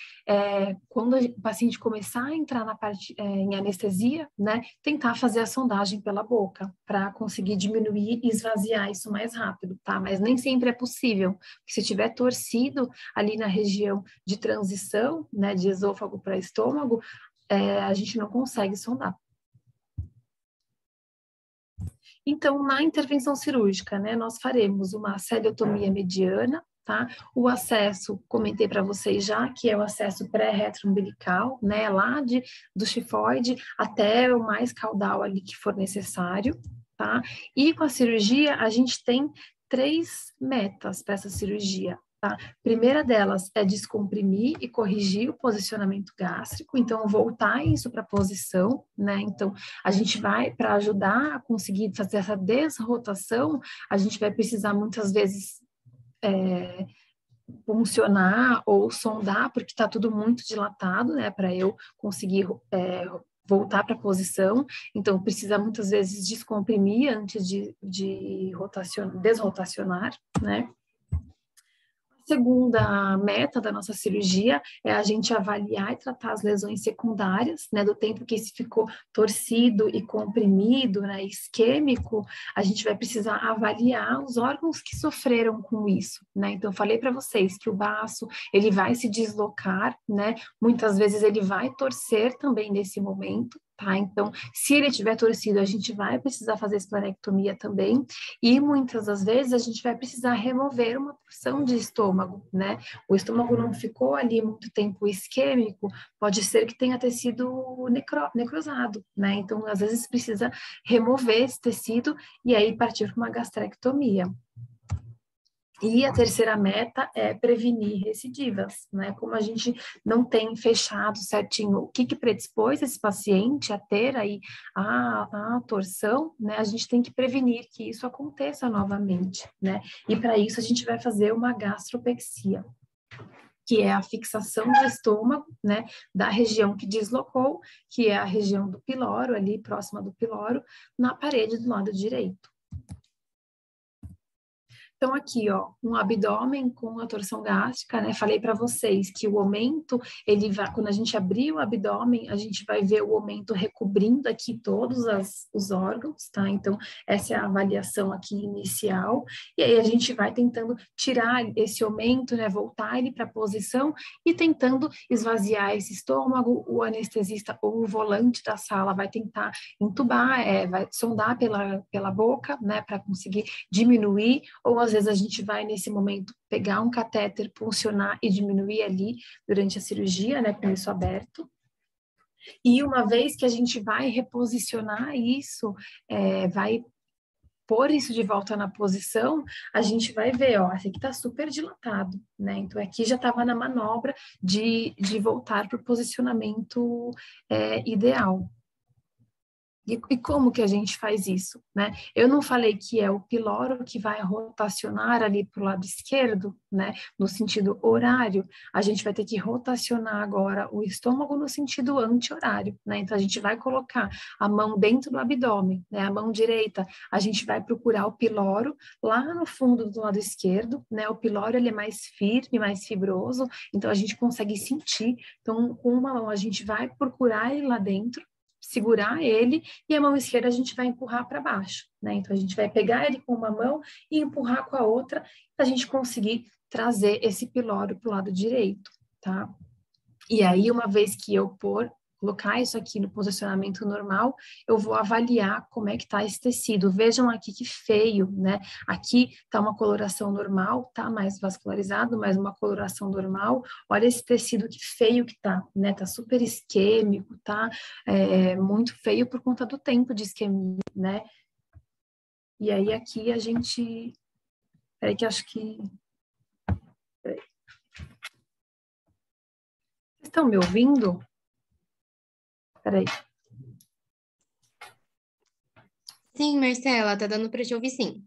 [SPEAKER 1] quando o paciente começar a entrar na parte em anestesia, né? Tentar fazer a sondagem pela boca para conseguir diminuir e esvaziar isso mais rápido, tá? Mas nem sempre é possível, porque se tiver torcido ali na região de transição, né? De esôfago para estômago, a gente não consegue sondar. Então, na intervenção cirúrgica, né, nós faremos uma celiotomia mediana, tá? O acesso, comentei para vocês já, que é o acesso pré-retroumbilical, né, lá do chifoide até o mais caudal ali que for necessário, tá? E com a cirurgia, a gente tem 3 metas para essa cirurgia. Tá? Primeira delas é descomprimir e corrigir o posicionamento gástrico, então voltar isso para a posição, né? Então a gente vai, para ajudar a conseguir fazer essa desrotação, a gente vai precisar muitas vezes funcionar ou sondar, porque está tudo muito dilatado, né? Para eu conseguir voltar para a posição, então precisa muitas vezes descomprimir antes de desrotacionar, né? Segunda meta da nossa cirurgia é a gente avaliar e tratar as lesões secundárias, né, do tempo que esse ficou torcido e comprimido, né, isquêmico, a gente vai precisar avaliar os órgãos que sofreram com isso, né, então eu falei para vocês que o baço, ele vai se deslocar, né, muitas vezes ele vai torcer também nesse momento, tá? Então, se ele tiver torcido, a gente vai precisar fazer esplenectomia também, e muitas das vezes a gente vai precisar remover uma porção de estômago, né? O estômago não ficou ali muito tempo isquêmico, pode ser que tenha tecido necrosado, né? Então, às vezes precisa remover esse tecido e aí partir para uma gastrectomia. E a terceira meta é prevenir recidivas, né? Como a gente não tem fechado certinho o que predispôs esse paciente a ter aí a torção, né? A gente tem que prevenir que isso aconteça novamente, né? E para isso a gente vai fazer uma gastropexia, que é a fixação do estômago, né? Da região que deslocou, que é a região do piloro, ali próxima do piloro, na parede do lado direito. Então, aqui, ó, um abdômen com a torção gástrica, né? Falei para vocês que o aumento, ele vai, quando a gente abrir o abdômen, a gente vai ver o aumento recobrindo aqui todos os órgãos, tá? Então, essa é a avaliação aqui inicial. E aí, a gente vai tentando tirar esse aumento, né? Voltar ele para a posição e tentando esvaziar esse estômago. O anestesista ou o volante da sala vai tentar entubar, vai sondar pela boca, né? Para conseguir diminuir, ou às vezes a gente vai, nesse momento, pegar um catéter, puncionar e diminuir ali durante a cirurgia, né, com isso aberto. E uma vez que a gente vai reposicionar isso, vai pôr isso de volta na posição, a gente vai ver, ó, esse aqui tá super dilatado, né? Então, aqui já estava na manobra de voltar para o posicionamento ideal. E como que a gente faz isso, né? Eu não falei que é o piloro que vai rotacionar ali para o lado esquerdo, né? No sentido horário, a gente vai ter que rotacionar agora o estômago no sentido anti-horário, né? Então, a gente vai colocar a mão dentro do abdômen, né? A mão direita, a gente vai procurar o piloro lá no fundo do lado esquerdo, né? O piloro, ele é mais firme, mais fibroso, então a gente consegue sentir. Então, com uma mão, a gente vai procurar ele lá dentro, segurar ele, e a mão esquerda a gente vai empurrar para baixo, né? Então, a gente vai pegar ele com uma mão e empurrar com a outra, para a gente conseguir trazer esse pilório para o lado direito, tá? E aí, uma vez que eu colocar isso aqui no posicionamento normal, eu vou avaliar como é que tá esse tecido. Vejam aqui que feio, né? Aqui tá uma coloração normal, tá mais vascularizado, mas uma coloração normal. Olha esse tecido que feio que tá, né? Tá super isquêmico, tá? Muito feio por conta do tempo de isquemia, né? E aí aqui a gente... Peraí que acho que... Peraí. Vocês estão me ouvindo? Peraí.
[SPEAKER 2] Sim, Marcela, tá dando para te ouvir sim.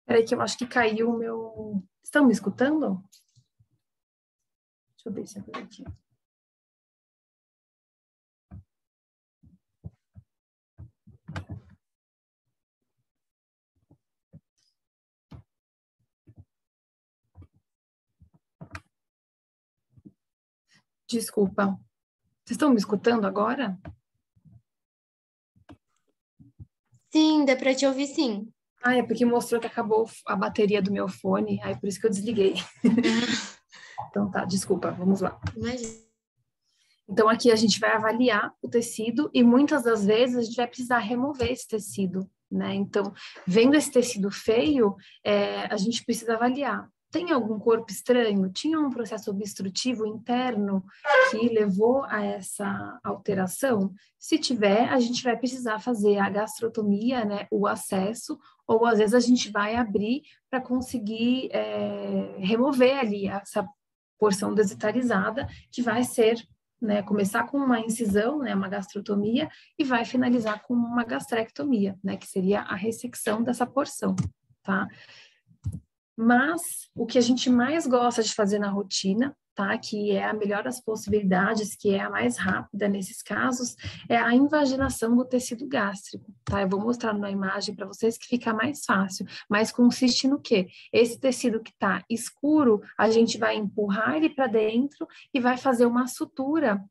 [SPEAKER 1] Peraí que eu acho que caiu o meu... Estão me escutando? Deixa eu ver se é por aqui. Desculpa. Vocês estão me escutando agora?
[SPEAKER 2] Sim, dá para te ouvir sim.
[SPEAKER 1] Ah, é porque mostrou que acabou a bateria do meu fone, aí por isso que eu desliguei. Então tá, desculpa, vamos lá.
[SPEAKER 2] Imagina.
[SPEAKER 1] Então aqui a gente vai avaliar o tecido e muitas das vezes a gente vai precisar remover esse tecido, né? Então, vendo esse tecido feio, a gente precisa avaliar. Tem algum corpo estranho? Tinha um processo obstrutivo interno que levou a essa alteração? Se tiver, a gente vai precisar fazer a gastrotomia, né, o acesso, ou às vezes a gente vai abrir para conseguir remover ali essa porção desetarizada, que vai ser, né, começar com uma incisão, né, uma gastrotomia, e vai finalizar com uma gastrectomia, né, que seria a ressecção dessa porção, tá? Mas o que a gente mais gosta de fazer na rotina, tá? Que é a melhor das possibilidades, que é a mais rápida nesses casos, é a invaginação do tecido gástrico, tá? Eu vou mostrar na imagem para vocês que fica mais fácil, mas consiste no quê? Esse tecido que tá escuro, a gente vai empurrar ele para dentro e vai fazer uma sutura,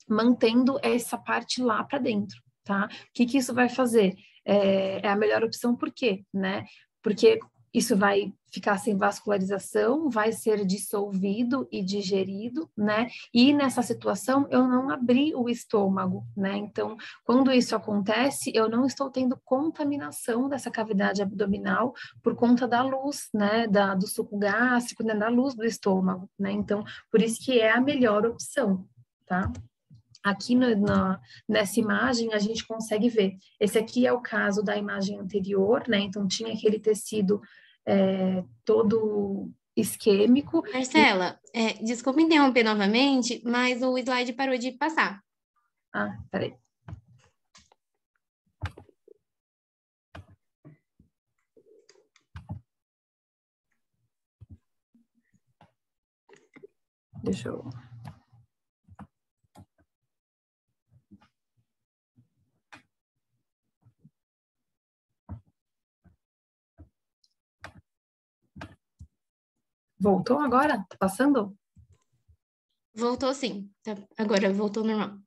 [SPEAKER 1] mantendo essa parte lá para dentro, tá? O que isso vai fazer? É a melhor opção, por quê, né? Porque isso vai ficar sem vascularização, vai ser dissolvido e digerido, né? E nessa situação eu não abri o estômago, né? Então, quando isso acontece, eu não estou tendo contaminação dessa cavidade abdominal por conta da luz, né? Do suco gástrico, né? Da luz do estômago, né? Então, por isso que é a melhor opção, tá? Aqui nessa imagem a gente consegue ver. Esse aqui é o caso da imagem anterior, né? Então tinha aquele tecido todo isquêmico.
[SPEAKER 2] Marcela, desculpa interromper novamente, mas o slide parou de passar.
[SPEAKER 1] Ah, peraí. Deixa eu... Voltou agora? Tá passando?
[SPEAKER 2] Voltou sim. Agora voltou normal.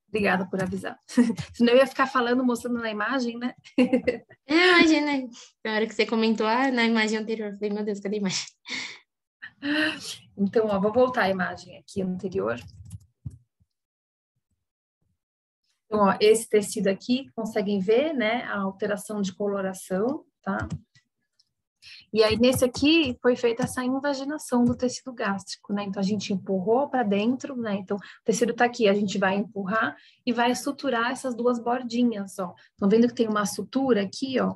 [SPEAKER 1] Obrigada por avisar. Senão eu ia ficar falando, mostrando na imagem, né?
[SPEAKER 2] Imagina, na hora que você comentou na imagem anterior, eu falei, meu Deus, cadê a imagem?
[SPEAKER 1] Então, ó, vou voltar a imagem aqui anterior. Então, ó, esse tecido aqui, conseguem ver, né, a alteração de coloração, tá? E aí, nesse aqui, foi feita essa invaginação do tecido gástrico, né? Então, a gente empurrou para dentro, né? Então, o tecido tá aqui, a gente vai empurrar e vai suturar essas duas bordinhas, ó. Estão vendo que tem uma sutura aqui, ó?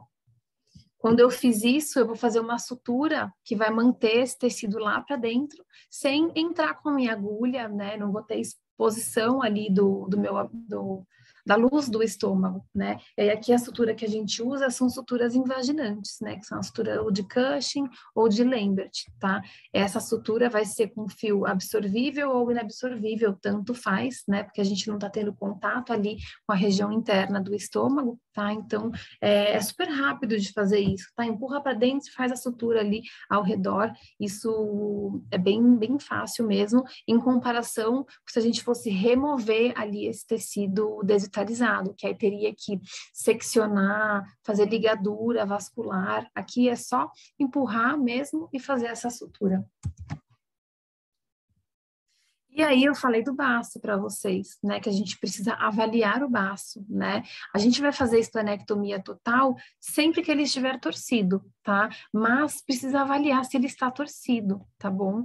[SPEAKER 1] Quando eu fiz isso, eu vou fazer uma sutura que vai manter esse tecido lá para dentro, sem entrar com a minha agulha, né? Não vou ter exposição ali da luz do estômago, né? E aí aqui a sutura que a gente usa são suturas invaginantes, né? Que são a sutura ou de Cushing ou de Lambert, tá? Essa sutura vai ser com fio absorvível ou inabsorvível, tanto faz, né? Porque a gente não está tendo contato ali com a região interna do estômago, tá? Então, é super rápido de fazer isso, tá? Empurra para dentro e faz a sutura ali ao redor. Isso é bem fácil mesmo, em comparação se a gente fosse remover ali esse tecido desvitalizado, que aí teria que seccionar, fazer ligadura vascular. Aqui é só empurrar mesmo e fazer essa sutura. E aí eu falei do baço para vocês, né, que a gente precisa avaliar o baço, né? A gente vai fazer esplenectomia total sempre que ele estiver torcido, tá? Mas precisa avaliar se ele está torcido, tá bom?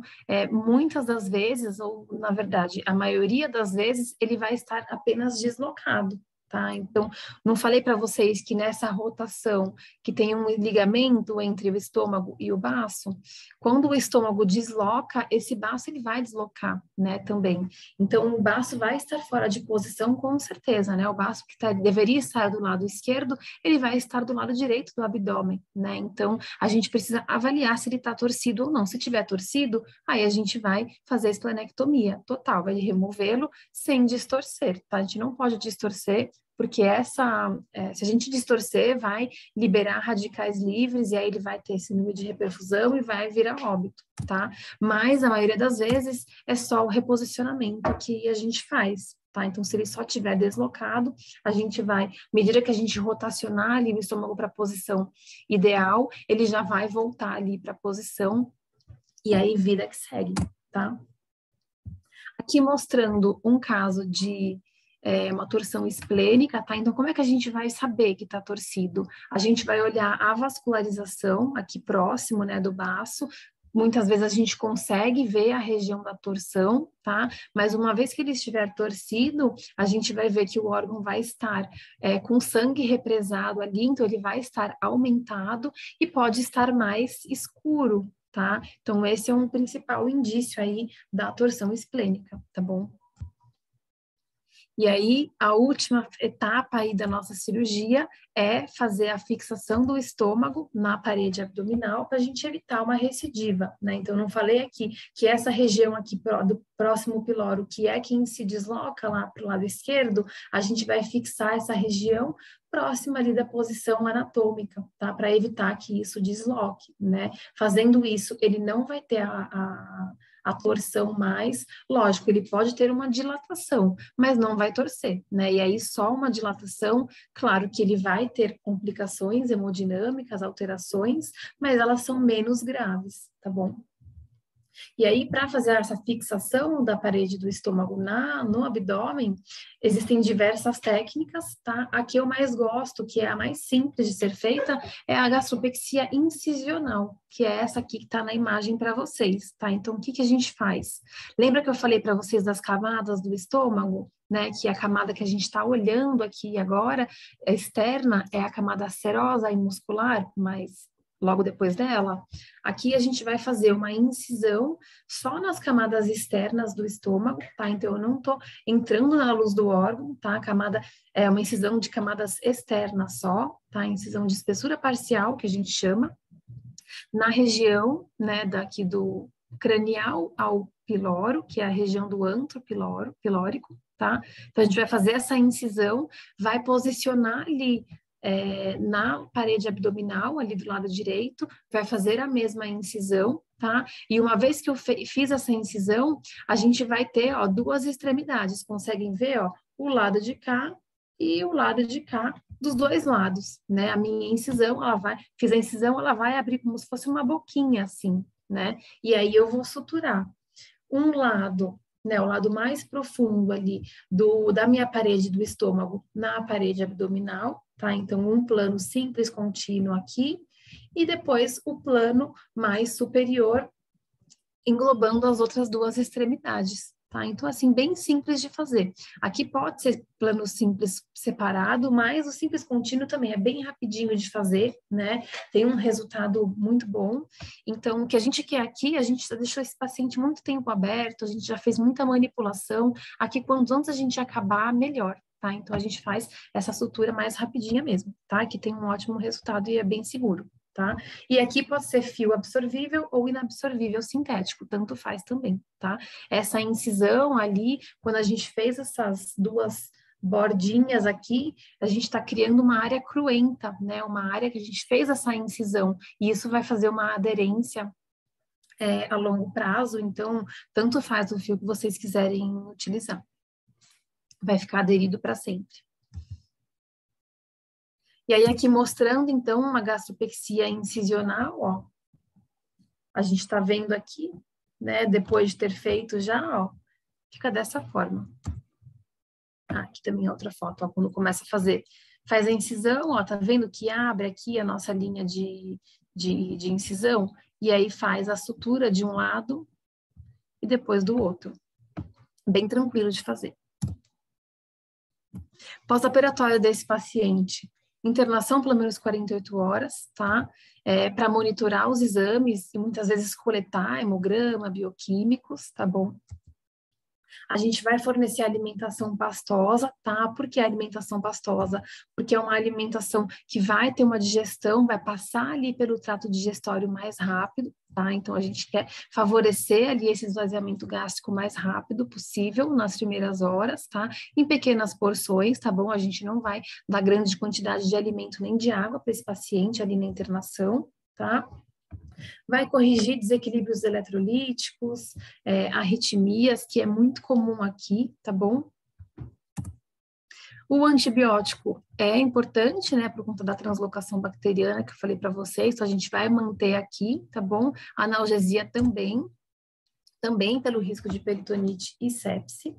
[SPEAKER 1] Muitas das vezes, ou na verdade, a maioria das vezes, ele vai estar apenas deslocado. Tá? Então, não falei para vocês que nessa rotação que tem um ligamento entre o estômago e o baço, quando o estômago desloca, esse baço ele vai deslocar, né, também. Então, o baço vai estar fora de posição com certeza, né? O baço que deveria estar do lado esquerdo, ele vai estar do lado direito do abdômen, né? Então, a gente precisa avaliar se ele está torcido ou não. Se tiver torcido, aí a gente vai fazer a esplenectomia total, vai removê-lo sem distorcer, tá? A gente não pode distorcer, porque se a gente distorcer, vai liberar radicais livres e aí ele vai ter esse nível de reperfusão e vai virar óbito, tá? Mas a maioria das vezes é só o reposicionamento que a gente faz, tá? Então, se ele só estiver deslocado, a gente vai, à medida que a gente rotacionar ali o estômago para a posição ideal, ele já vai voltar ali para a posição e aí vida que segue, tá? Aqui mostrando um caso de uma torção esplênica, tá? Então, como é que a gente vai saber que está torcido? A gente vai olhar a vascularização aqui próximo, né, do baço. Muitas vezes a gente consegue ver a região da torção, tá? Mas uma vez que ele estiver torcido, a gente vai ver que o órgão vai estar com sangue represado ali, então ele vai estar aumentado e pode estar mais escuro, tá? Então, esse é um principal indício aí da torção esplênica, tá bom? E aí, a última etapa aí da nossa cirurgia é fazer a fixação do estômago na parede abdominal para a gente evitar uma recidiva, né? Então, eu não falei aqui que essa região aqui do próximo piloro, que é quem se desloca lá para o lado esquerdo, a gente vai fixar essa região próxima ali da posição anatômica, tá? Para evitar que isso desloque, né? Fazendo isso, ele não vai ter a torção mais, lógico, ele pode ter uma dilatação, mas não vai torcer, né? E aí só uma dilatação, claro que ele vai ter complicações hemodinâmicas, alterações, mas elas são menos graves, tá bom? E aí, para fazer essa fixação da parede do estômago no abdômen, existem diversas técnicas, tá? A que eu mais gosto, que é a mais simples de ser feita, é a gastropexia incisional, que é essa aqui que está na imagem para vocês, tá? Então, o que a gente faz? Lembra que eu falei para vocês das camadas do estômago? Né, que a camada que a gente está olhando aqui agora, a externa, é a camada serosa e muscular, mas logo depois dela, aqui a gente vai fazer uma incisão só nas camadas externas do estômago, tá? Então, eu não tô entrando na luz do órgão, tá? A camada é uma incisão de camadas externas só, tá? Incisão de espessura parcial, que a gente chama, na região, né, daqui do cranial ao piloro, que é a região do antro pilórico, tá? Então, a gente vai fazer essa incisão, vai posicionar ali na parede abdominal, ali do lado direito, vai fazer a mesma incisão, tá? E uma vez que eu fiz essa incisão, a gente vai ter, ó, duas extremidades, conseguem ver, ó, o lado de cá e o lado de cá, dos dois lados, né? A minha incisão, fiz a incisão, ela vai abrir como se fosse uma boquinha, assim, né? E aí eu vou suturar um lado, né, o lado mais profundo ali da minha parede do estômago na parede abdominal, tá? Então, um plano simples contínuo aqui, E depois o plano mais superior, englobando as outras duas extremidades, tá? Então, assim, bem simples de fazer. Aqui pode ser plano simples separado, mas o simples contínuo também é bem rapidinho de fazer, né? Tem um resultado muito bom. Então, o que a gente quer aqui, a gente já deixou esse paciente muito tempo aberto, a gente já fez muita manipulação. Aqui, quanto antes a gente acabar, melhor. Tá? Então, a gente faz essa sutura mais rapidinha mesmo, tá? Que tem um ótimo resultado e é bem seguro, tá? E aqui pode ser fio absorvível ou inabsorvível sintético, tanto faz também, tá? Essa incisão ali, quando a gente fez essas duas bordinhas aqui, a gente está criando uma área cruenta, né? Uma área que a gente fez essa incisão, e isso vai fazer uma aderência a longo prazo, então, tanto faz o fio que vocês quiserem utilizar. Vai ficar aderido para sempre. E aí aqui mostrando, então, uma gastropexia incisional, ó. A gente tá vendo aqui, né, depois de ter feito já, ó, fica dessa forma. Ah, aqui também é outra foto, ó, quando começa a fazer. Faz a incisão, ó, tá vendo que abre aqui a nossa linha de incisão? E aí faz a sutura de um lado e depois do outro. Bem tranquilo de fazer. Pós-operatório desse paciente, internação pelo menos 48 horas, tá? Para monitorar os exames e muitas vezes coletar hemograma, bioquímicos, tá bom? A gente vai fornecer alimentação pastosa, tá? Por que alimentação pastosa? Porque é uma alimentação que vai ter uma digestão, vai passar ali pelo trato digestório mais rápido, tá? Então, a gente quer favorecer ali esse esvaziamento gástrico mais rápido possível nas primeiras horas, tá? Em pequenas porções, tá bom? A gente não vai dar grande quantidade de alimento nem de água para esse paciente ali na internação, tá? Vai corrigir desequilíbrios eletrolíticos, arritmias, que é muito comum aqui, tá bom? O antibiótico é importante, né, por conta da translocação bacteriana que eu falei para vocês, então a gente vai manter aqui, tá bom? A analgesia também pelo risco de peritonite e sepse.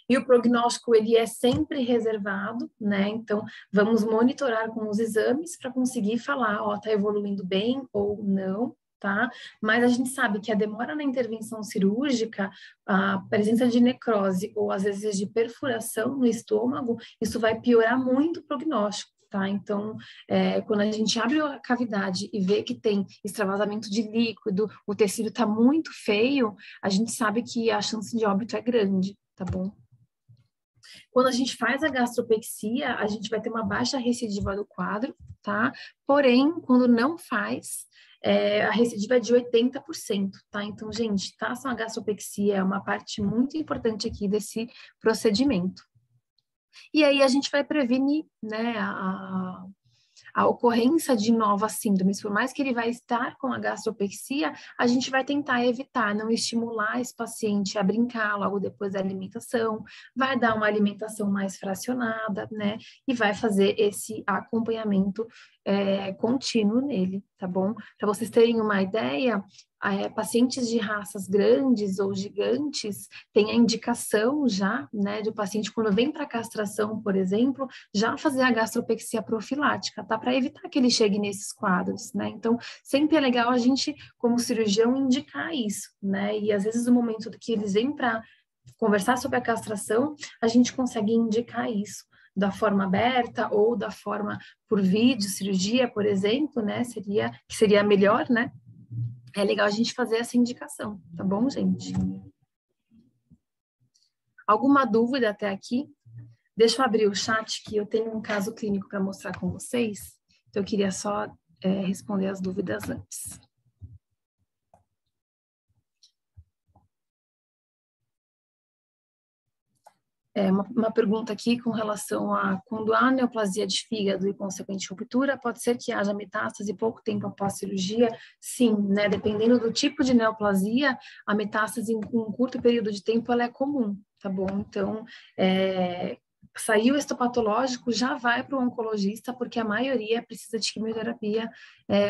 [SPEAKER 1] E o prognóstico, ele é sempre reservado, né? Então, vamos monitorar com os exames para conseguir falar, ó, tá evoluindo bem ou não, tá? Mas a gente sabe que a demora na intervenção cirúrgica, a presença de necrose ou às vezes de perfuração no estômago, isso vai piorar muito o prognóstico. Tá? Então, quando a gente abre a cavidade e vê que tem extravasamento de líquido, o tecido está muito feio, a gente sabe que a chance de óbito é grande, tá bom? Quando a gente faz a gastropexia, a gente vai ter uma baixa recidiva do quadro, tá? Porém, quando não faz, a recidiva é de 80%, tá? Então, gente, façam a gastropexia, é uma parte muito importante aqui desse procedimento. E aí a gente vai prevenir, né, a ocorrência de novas síndromes. Por mais que ele vai estar com a gastropexia, a gente vai tentar evitar, não estimular esse paciente a brincar logo depois da alimentação, vai dar uma alimentação mais fracionada, né? E vai fazer esse acompanhamento contínuo nele, tá bom? Para vocês terem uma ideia, pacientes de raças grandes ou gigantes têm a indicação já, né, do paciente quando vem para castração, por exemplo, já fazer a gastropexia profilática, tá? Para evitar que ele chegue nesses quadros, né? Então, sempre é legal a gente, como cirurgião, indicar isso, né? E às vezes no momento que eles vêm para conversar sobre a castração, a gente consegue indicar isso da forma aberta ou da forma por vídeo, cirurgia, por exemplo, né? Que seria melhor, né? É legal a gente fazer essa indicação, tá bom, gente? Alguma dúvida até aqui? Deixa eu abrir o chat que eu tenho um caso clínico para mostrar com vocês. Então, eu queria só responder as dúvidas antes. Uma pergunta aqui com relação a quando há neoplasia de fígado e consequente ruptura, pode ser que haja metástase pouco tempo após cirurgia? Sim, né? Dependendo do tipo de neoplasia, a metástase em um curto período de tempo ela é comum, tá bom? Então, saiu histopatológico, já vai para o oncologista, porque a maioria precisa de quimioterapia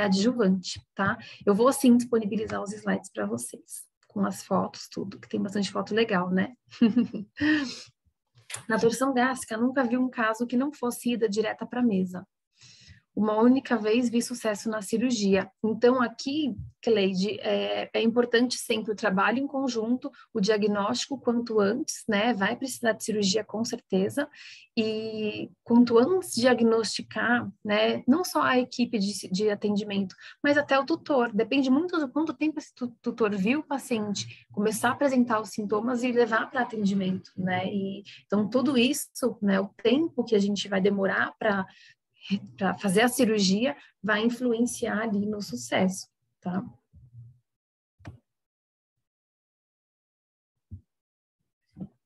[SPEAKER 1] adjuvante, tá? Eu vou, sim, disponibilizar os slides para vocês, com as fotos, tudo, que tem bastante foto legal, né? Na torção gástrica, nunca vi um caso que não fosse ida direta para a mesa. uma única vez vi sucesso na cirurgia. Então, aqui, Cleide, é importante sempre o trabalho em conjunto, o diagnóstico quanto antes, né? Vai precisar de cirurgia com certeza, e quanto antes diagnosticar, né? Não só a equipe de atendimento, mas até o tutor. Depende muito do quanto tempo esse tutor viu o paciente, começar a apresentar os sintomas e levar para atendimento, né? Então, tudo isso, né? O tempo que a gente vai demorar para fazer a cirurgia vai influenciar ali no sucesso, tá?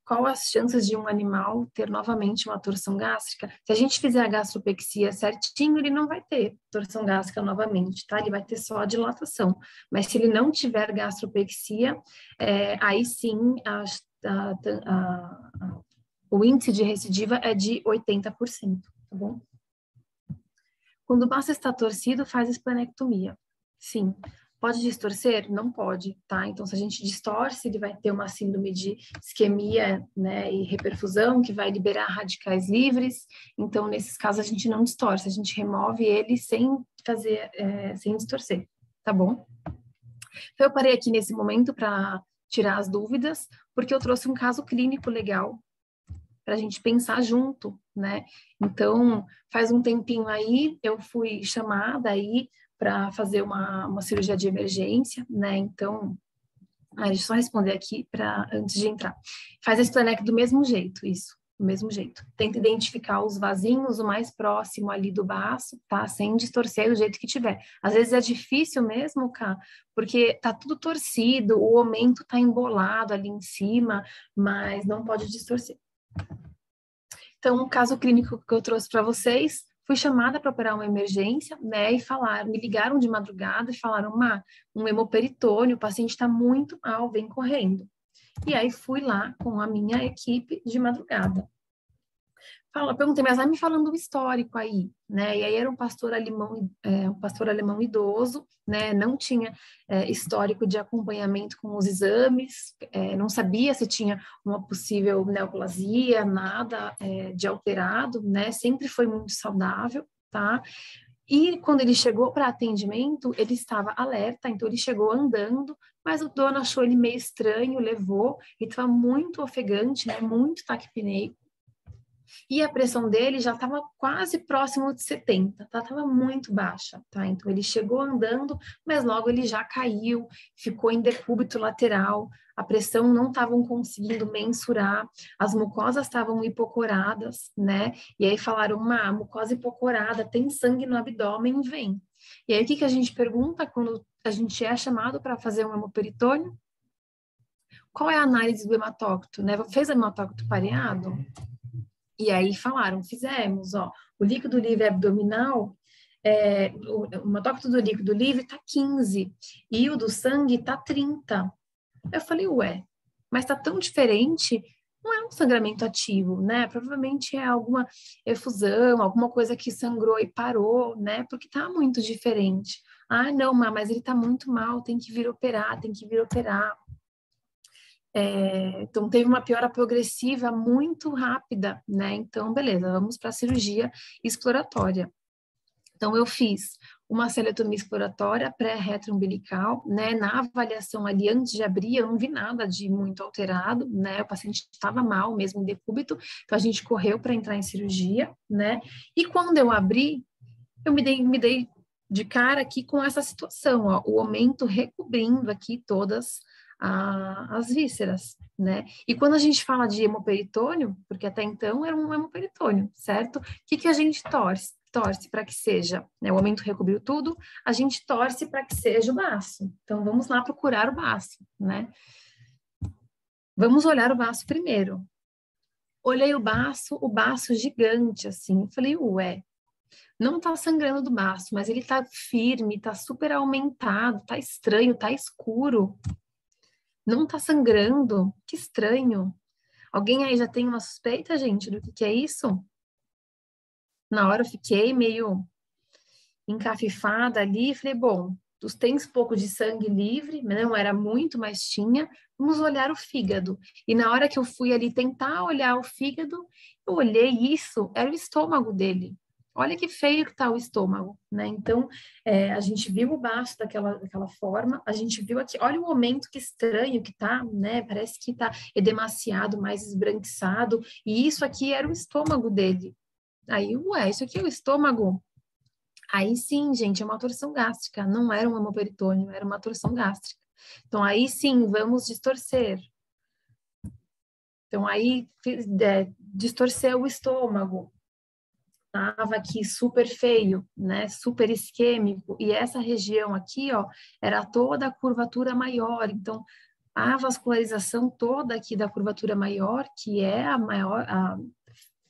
[SPEAKER 1] Qual as chances de um animal ter novamente uma torção gástrica? Se a gente fizer a gastropexia certinho, ele não vai ter torção gástrica novamente, tá? Ele vai ter só a dilatação. Mas se ele não tiver gastropexia, aí sim o índice de recidiva é de 80%, tá bom? Quando o baço está torcido, faz esplenectomia. Sim. Pode distorcer? Não pode, tá? Então, se a gente distorce, ele vai ter uma síndrome de isquemia, né, e reperfusão, que vai liberar radicais livres. Então, nesses casos, a gente não distorce, a gente remove ele sem sem distorcer, tá bom? Então, eu parei aqui nesse momento para tirar as dúvidas, porque eu trouxe um caso clínico legal para a gente pensar junto, né? Então, faz um tempinho aí, eu fui chamada aí para fazer uma cirurgia de emergência, né? Então, deixa eu só responder aqui antes de entrar. Faz a esplenec do mesmo jeito, isso, do mesmo jeito. Tenta identificar os vasinhos o mais próximo ali do baço, tá? Sem distorcer do jeito que tiver. Às vezes é difícil mesmo, Cá, porque tá tudo torcido, o aumento tá embolado ali em cima, mas não pode distorcer. Então, o caso clínico que eu trouxe para vocês, fui chamada para operar uma emergência, né, e me ligaram de madrugada e falaram, um hemoperitônio, o paciente está muito mal, vem correndo. E aí fui lá com a minha equipe de madrugada. Perguntei, mas vai me falando o histórico aí, né? E aí era um pastor alemão idoso, né? Não tinha histórico de acompanhamento com os exames, não sabia se tinha uma possível neoplasia, nada de alterado, né? Sempre foi muito saudável, tá? E quando ele chegou para atendimento, ele estava alerta, então ele chegou andando, mas o dono achou ele meio estranho, levou, ele estava muito ofegante, né? Muito taquipneico. E a pressão dele já estava quase próximo de 70, tá? Estava muito baixa, tá? Então, ele chegou andando, mas logo ele já caiu, ficou em decúbito lateral, a pressão não estavam conseguindo mensurar, as mucosas estavam hipocoradas, né? E aí falaram, mucosa hipocorada, tem sangue no abdômen, vem. E aí, o que a gente pergunta quando a gente é chamado para fazer um hemoperitônio? Qual é a análise do hematócrito, né? Fez hematócrito pareado? E aí fizemos, o líquido livre abdominal, o hematócrito do líquido livre está 15 e o do sangue está 30. Eu falei, mas está tão diferente, não é um sangramento ativo, né? Provavelmente é alguma efusão, alguma coisa que sangrou e parou, né? Porque está muito diferente. Não, mas ele está muito mal, tem que vir operar. Então, teve uma piora progressiva muito rápida, né? Então, beleza, vamos para a cirurgia exploratória. Então, eu fiz uma celetomia exploratória pré-retroumbilical, né? Na avaliação ali, antes de abrir, eu não vi nada de muito alterado, né? O paciente estava mal mesmo, em decúbito, então a gente correu para entrar em cirurgia, né? E quando eu abri, eu me dei de cara aqui com essa situação, o aumento recobrindo aqui todas as vísceras, né? E quando a gente fala de hemoperitônio, porque até então era um hemoperitônio, certo? O que a gente torce? Torce para que seja, né? O aumento recobriu tudo, a gente torce para que seja o baço. Então, vamos lá procurar o baço, né? Vamos olhar o baço primeiro. Olhei o baço gigante, assim. Falei, não tá sangrando do baço, mas ele tá firme, tá super aumentado, tá estranho, tá escuro. Não tá sangrando, que estranho. Alguém aí já tem uma suspeita, gente, do que é isso? Na hora eu fiquei meio encafifada ali, falei, bom, tem pouco de sangue livre, não era muito, mas tinha, vamos olhar o fígado. E na hora que eu fui ali tentar olhar o fígado, eu olhei isso, era o estômago dele. olha que feio que está o estômago, né? Então, a gente viu o baço daquela forma, a gente viu aqui, olha o momento que estranho que tá, né? Parece que tá edemaciado, mais esbranquiçado, e isso aqui era o estômago dele. Aí, ué, isso aqui é o estômago? Aí sim, gente, é uma torção gástrica, não era um hemoperitônio, era uma torção gástrica. Então, aí sim, vamos distorcer. Então, aí, distorceu o estômago. Estava aqui super feio, né? Super isquêmico. E essa região aqui, ó, era toda a curvatura maior. Então, a vascularização toda aqui da curvatura maior, que é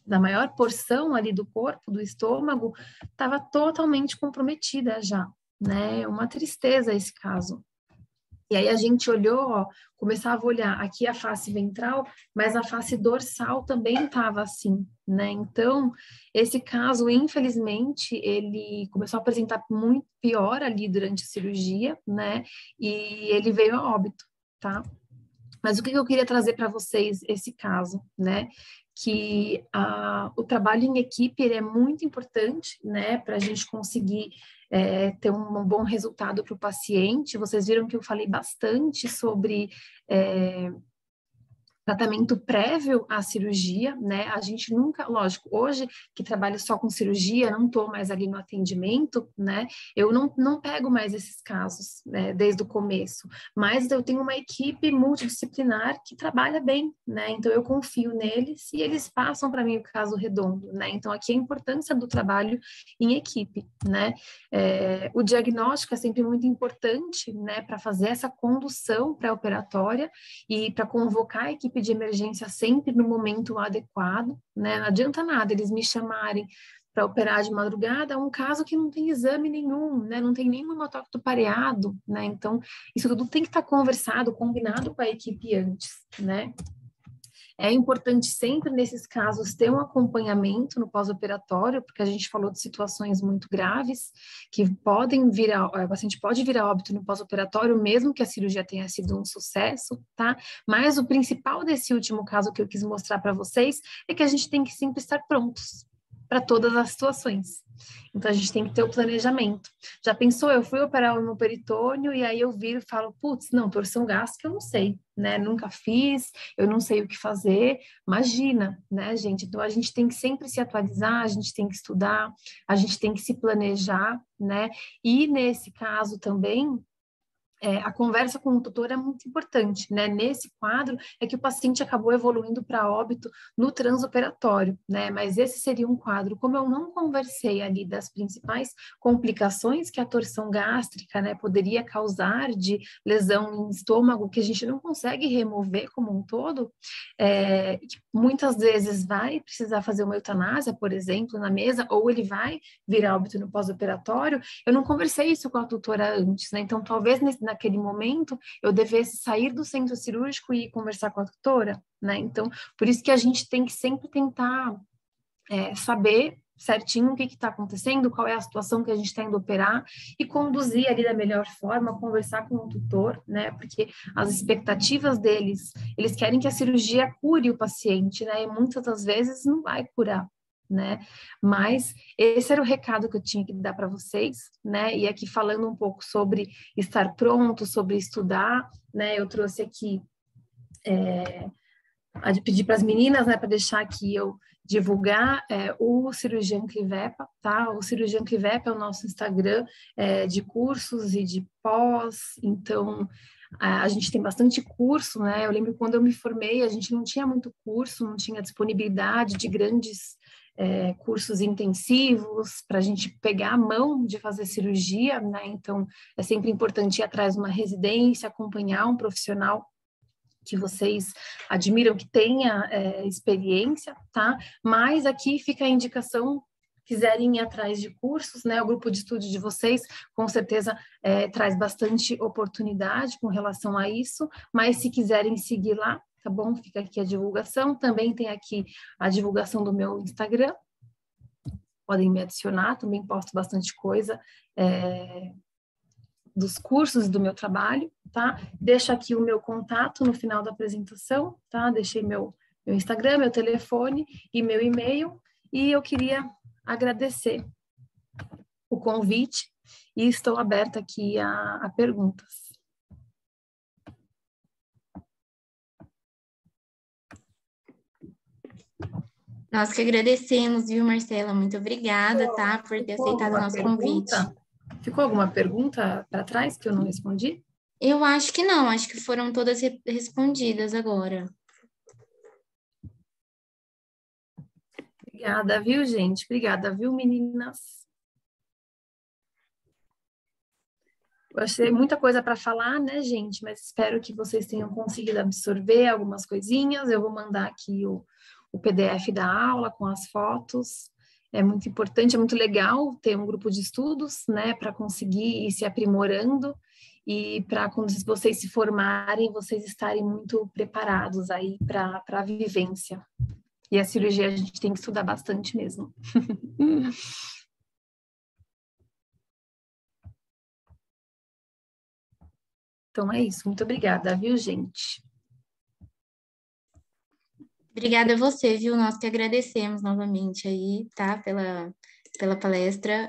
[SPEAKER 1] da maior porção ali do corpo, do estômago, estava totalmente comprometida já, né? Uma tristeza esse caso. E aí a gente olhou, ó, começava a olhar aqui a face ventral, mas a face dorsal também estava assim, né? Então, esse caso, infelizmente, ele começou a apresentar muito pior ali durante a cirurgia, né? E ele veio a óbito, tá? Mas o que eu queria trazer para vocês esse caso, né? Que o trabalho em equipe ele é muito importante, né? Para a gente conseguir ter um bom resultado para o paciente. Vocês viram que eu falei bastante sobre tratamento prévio à cirurgia, né? A gente nunca, lógico, hoje que trabalho só com cirurgia, não estou mais ali no atendimento, né? Eu não pego mais esses casos, né, desde o começo, mas eu tenho uma equipe multidisciplinar que trabalha bem, né? Então eu confio neles e eles passam para mim o caso redondo, né? Então aqui a importância do trabalho em equipe, né? O diagnóstico é sempre muito importante, né? Para fazer essa condução pré-operatória e para convocar a equipe de emergência sempre no momento adequado, né? Não adianta nada eles me chamarem para operar de madrugada, um caso que não tem exame nenhum, né? Não tem nenhum hematócrito pareado, né? Então, isso tudo tem que estar conversado, combinado com a equipe antes, né? É importante sempre, nesses casos, ter um acompanhamento no pós-operatório, porque a gente falou de situações muito graves, que podem vir o paciente pode vir a óbito no pós-operatório, mesmo que a cirurgia tenha sido um sucesso, tá? Mas o principal desse último caso que eu quis mostrar para vocês é que a gente tem que sempre estar prontos para todas as situações. Então, a gente tem que ter o planejamento. Já pensou, eu fui operar o hemoperitônio e aí eu viro e falo, putz, não, torção gástrica eu não sei, né? Nunca fiz, eu não sei o que fazer. Imagina, né, gente? Então, a gente tem que sempre se atualizar, a gente tem que estudar, a gente tem que se planejar, né? E nesse caso também, a conversa com o tutor é muito importante, né? Nesse quadro é que o paciente acabou evoluindo para óbito no transoperatório, né? Mas esse seria um quadro, como eu não conversei ali das principais complicações que a torção gástrica, né, poderia causar de lesão em estômago, que a gente não consegue remover como um todo, muitas vezes vai precisar fazer uma eutanásia, por exemplo, na mesa, ou ele vai vir a óbito no pós-operatório. Eu não conversei isso com a tutora antes, né? Então, talvez naquele momento eu devesse sair do centro cirúrgico e ir conversar com a tutora, né? Então, por isso que a gente tem que sempre tentar saber certinho o que está acontecendo, qual é a situação que a gente está indo operar e conduzir ali da melhor forma, conversar com o tutor, né? Porque as expectativas deles, eles querem que a cirurgia cure o paciente, né? E muitas das vezes não vai curar, né? Mas esse era o recado que eu tinha que dar para vocês, né? E aqui falando um pouco sobre estar pronto, sobre estudar, né? Eu trouxe aqui de pedir para as meninas, né, para deixar aqui eu divulgar o Cirurgião Clivepa, tá? O Cirurgião Clivepa é o nosso Instagram de cursos e de pós, então a gente tem bastante curso, né? Eu lembro quando eu me formei, a gente não tinha muito curso, não tinha disponibilidade de grandes cursos intensivos para a gente pegar a mão de fazer cirurgia, né? Então é sempre importante ir atrás de uma residência, acompanhar um profissional que vocês admiram, que tenha experiência, tá? Mas aqui fica a indicação, quiserem ir atrás de cursos, né? O grupo de estudo de vocês, com certeza, traz bastante oportunidade com relação a isso, mas se quiserem seguir lá, tá bom? Fica aqui a divulgação, também tem aqui a divulgação do meu Instagram, podem me adicionar, também posto bastante coisa, dos cursos do meu trabalho, tá? Deixo aqui o meu contato no final da apresentação, tá? Deixei meu Instagram, meu telefone e meu e-mail, e eu queria agradecer o convite e estou aberta aqui a perguntas.
[SPEAKER 2] Nós que agradecemos, viu, Marcela? Muito obrigada, tá, por ter aceitado o nosso convite.
[SPEAKER 1] Ficou alguma pergunta para trás que eu não respondi?
[SPEAKER 2] Eu acho que não, acho que foram todas respondidas agora.
[SPEAKER 1] Obrigada, viu, gente? Obrigada, viu, meninas? Eu achei muita coisa para falar, né, gente? Mas espero que vocês tenham conseguido absorver algumas coisinhas. Eu vou mandar aqui o PDF da aula com as fotos. É muito importante, é muito legal ter um grupo de estudos, né, para conseguir ir se aprimorando e para quando vocês se formarem, vocês estarem muito preparados aí para a vivência. E a cirurgia a gente tem que estudar bastante mesmo. Então é isso. Muito obrigada, viu, gente?
[SPEAKER 2] Obrigada a você, viu? Nós que agradecemos novamente aí, tá? Pela palestra.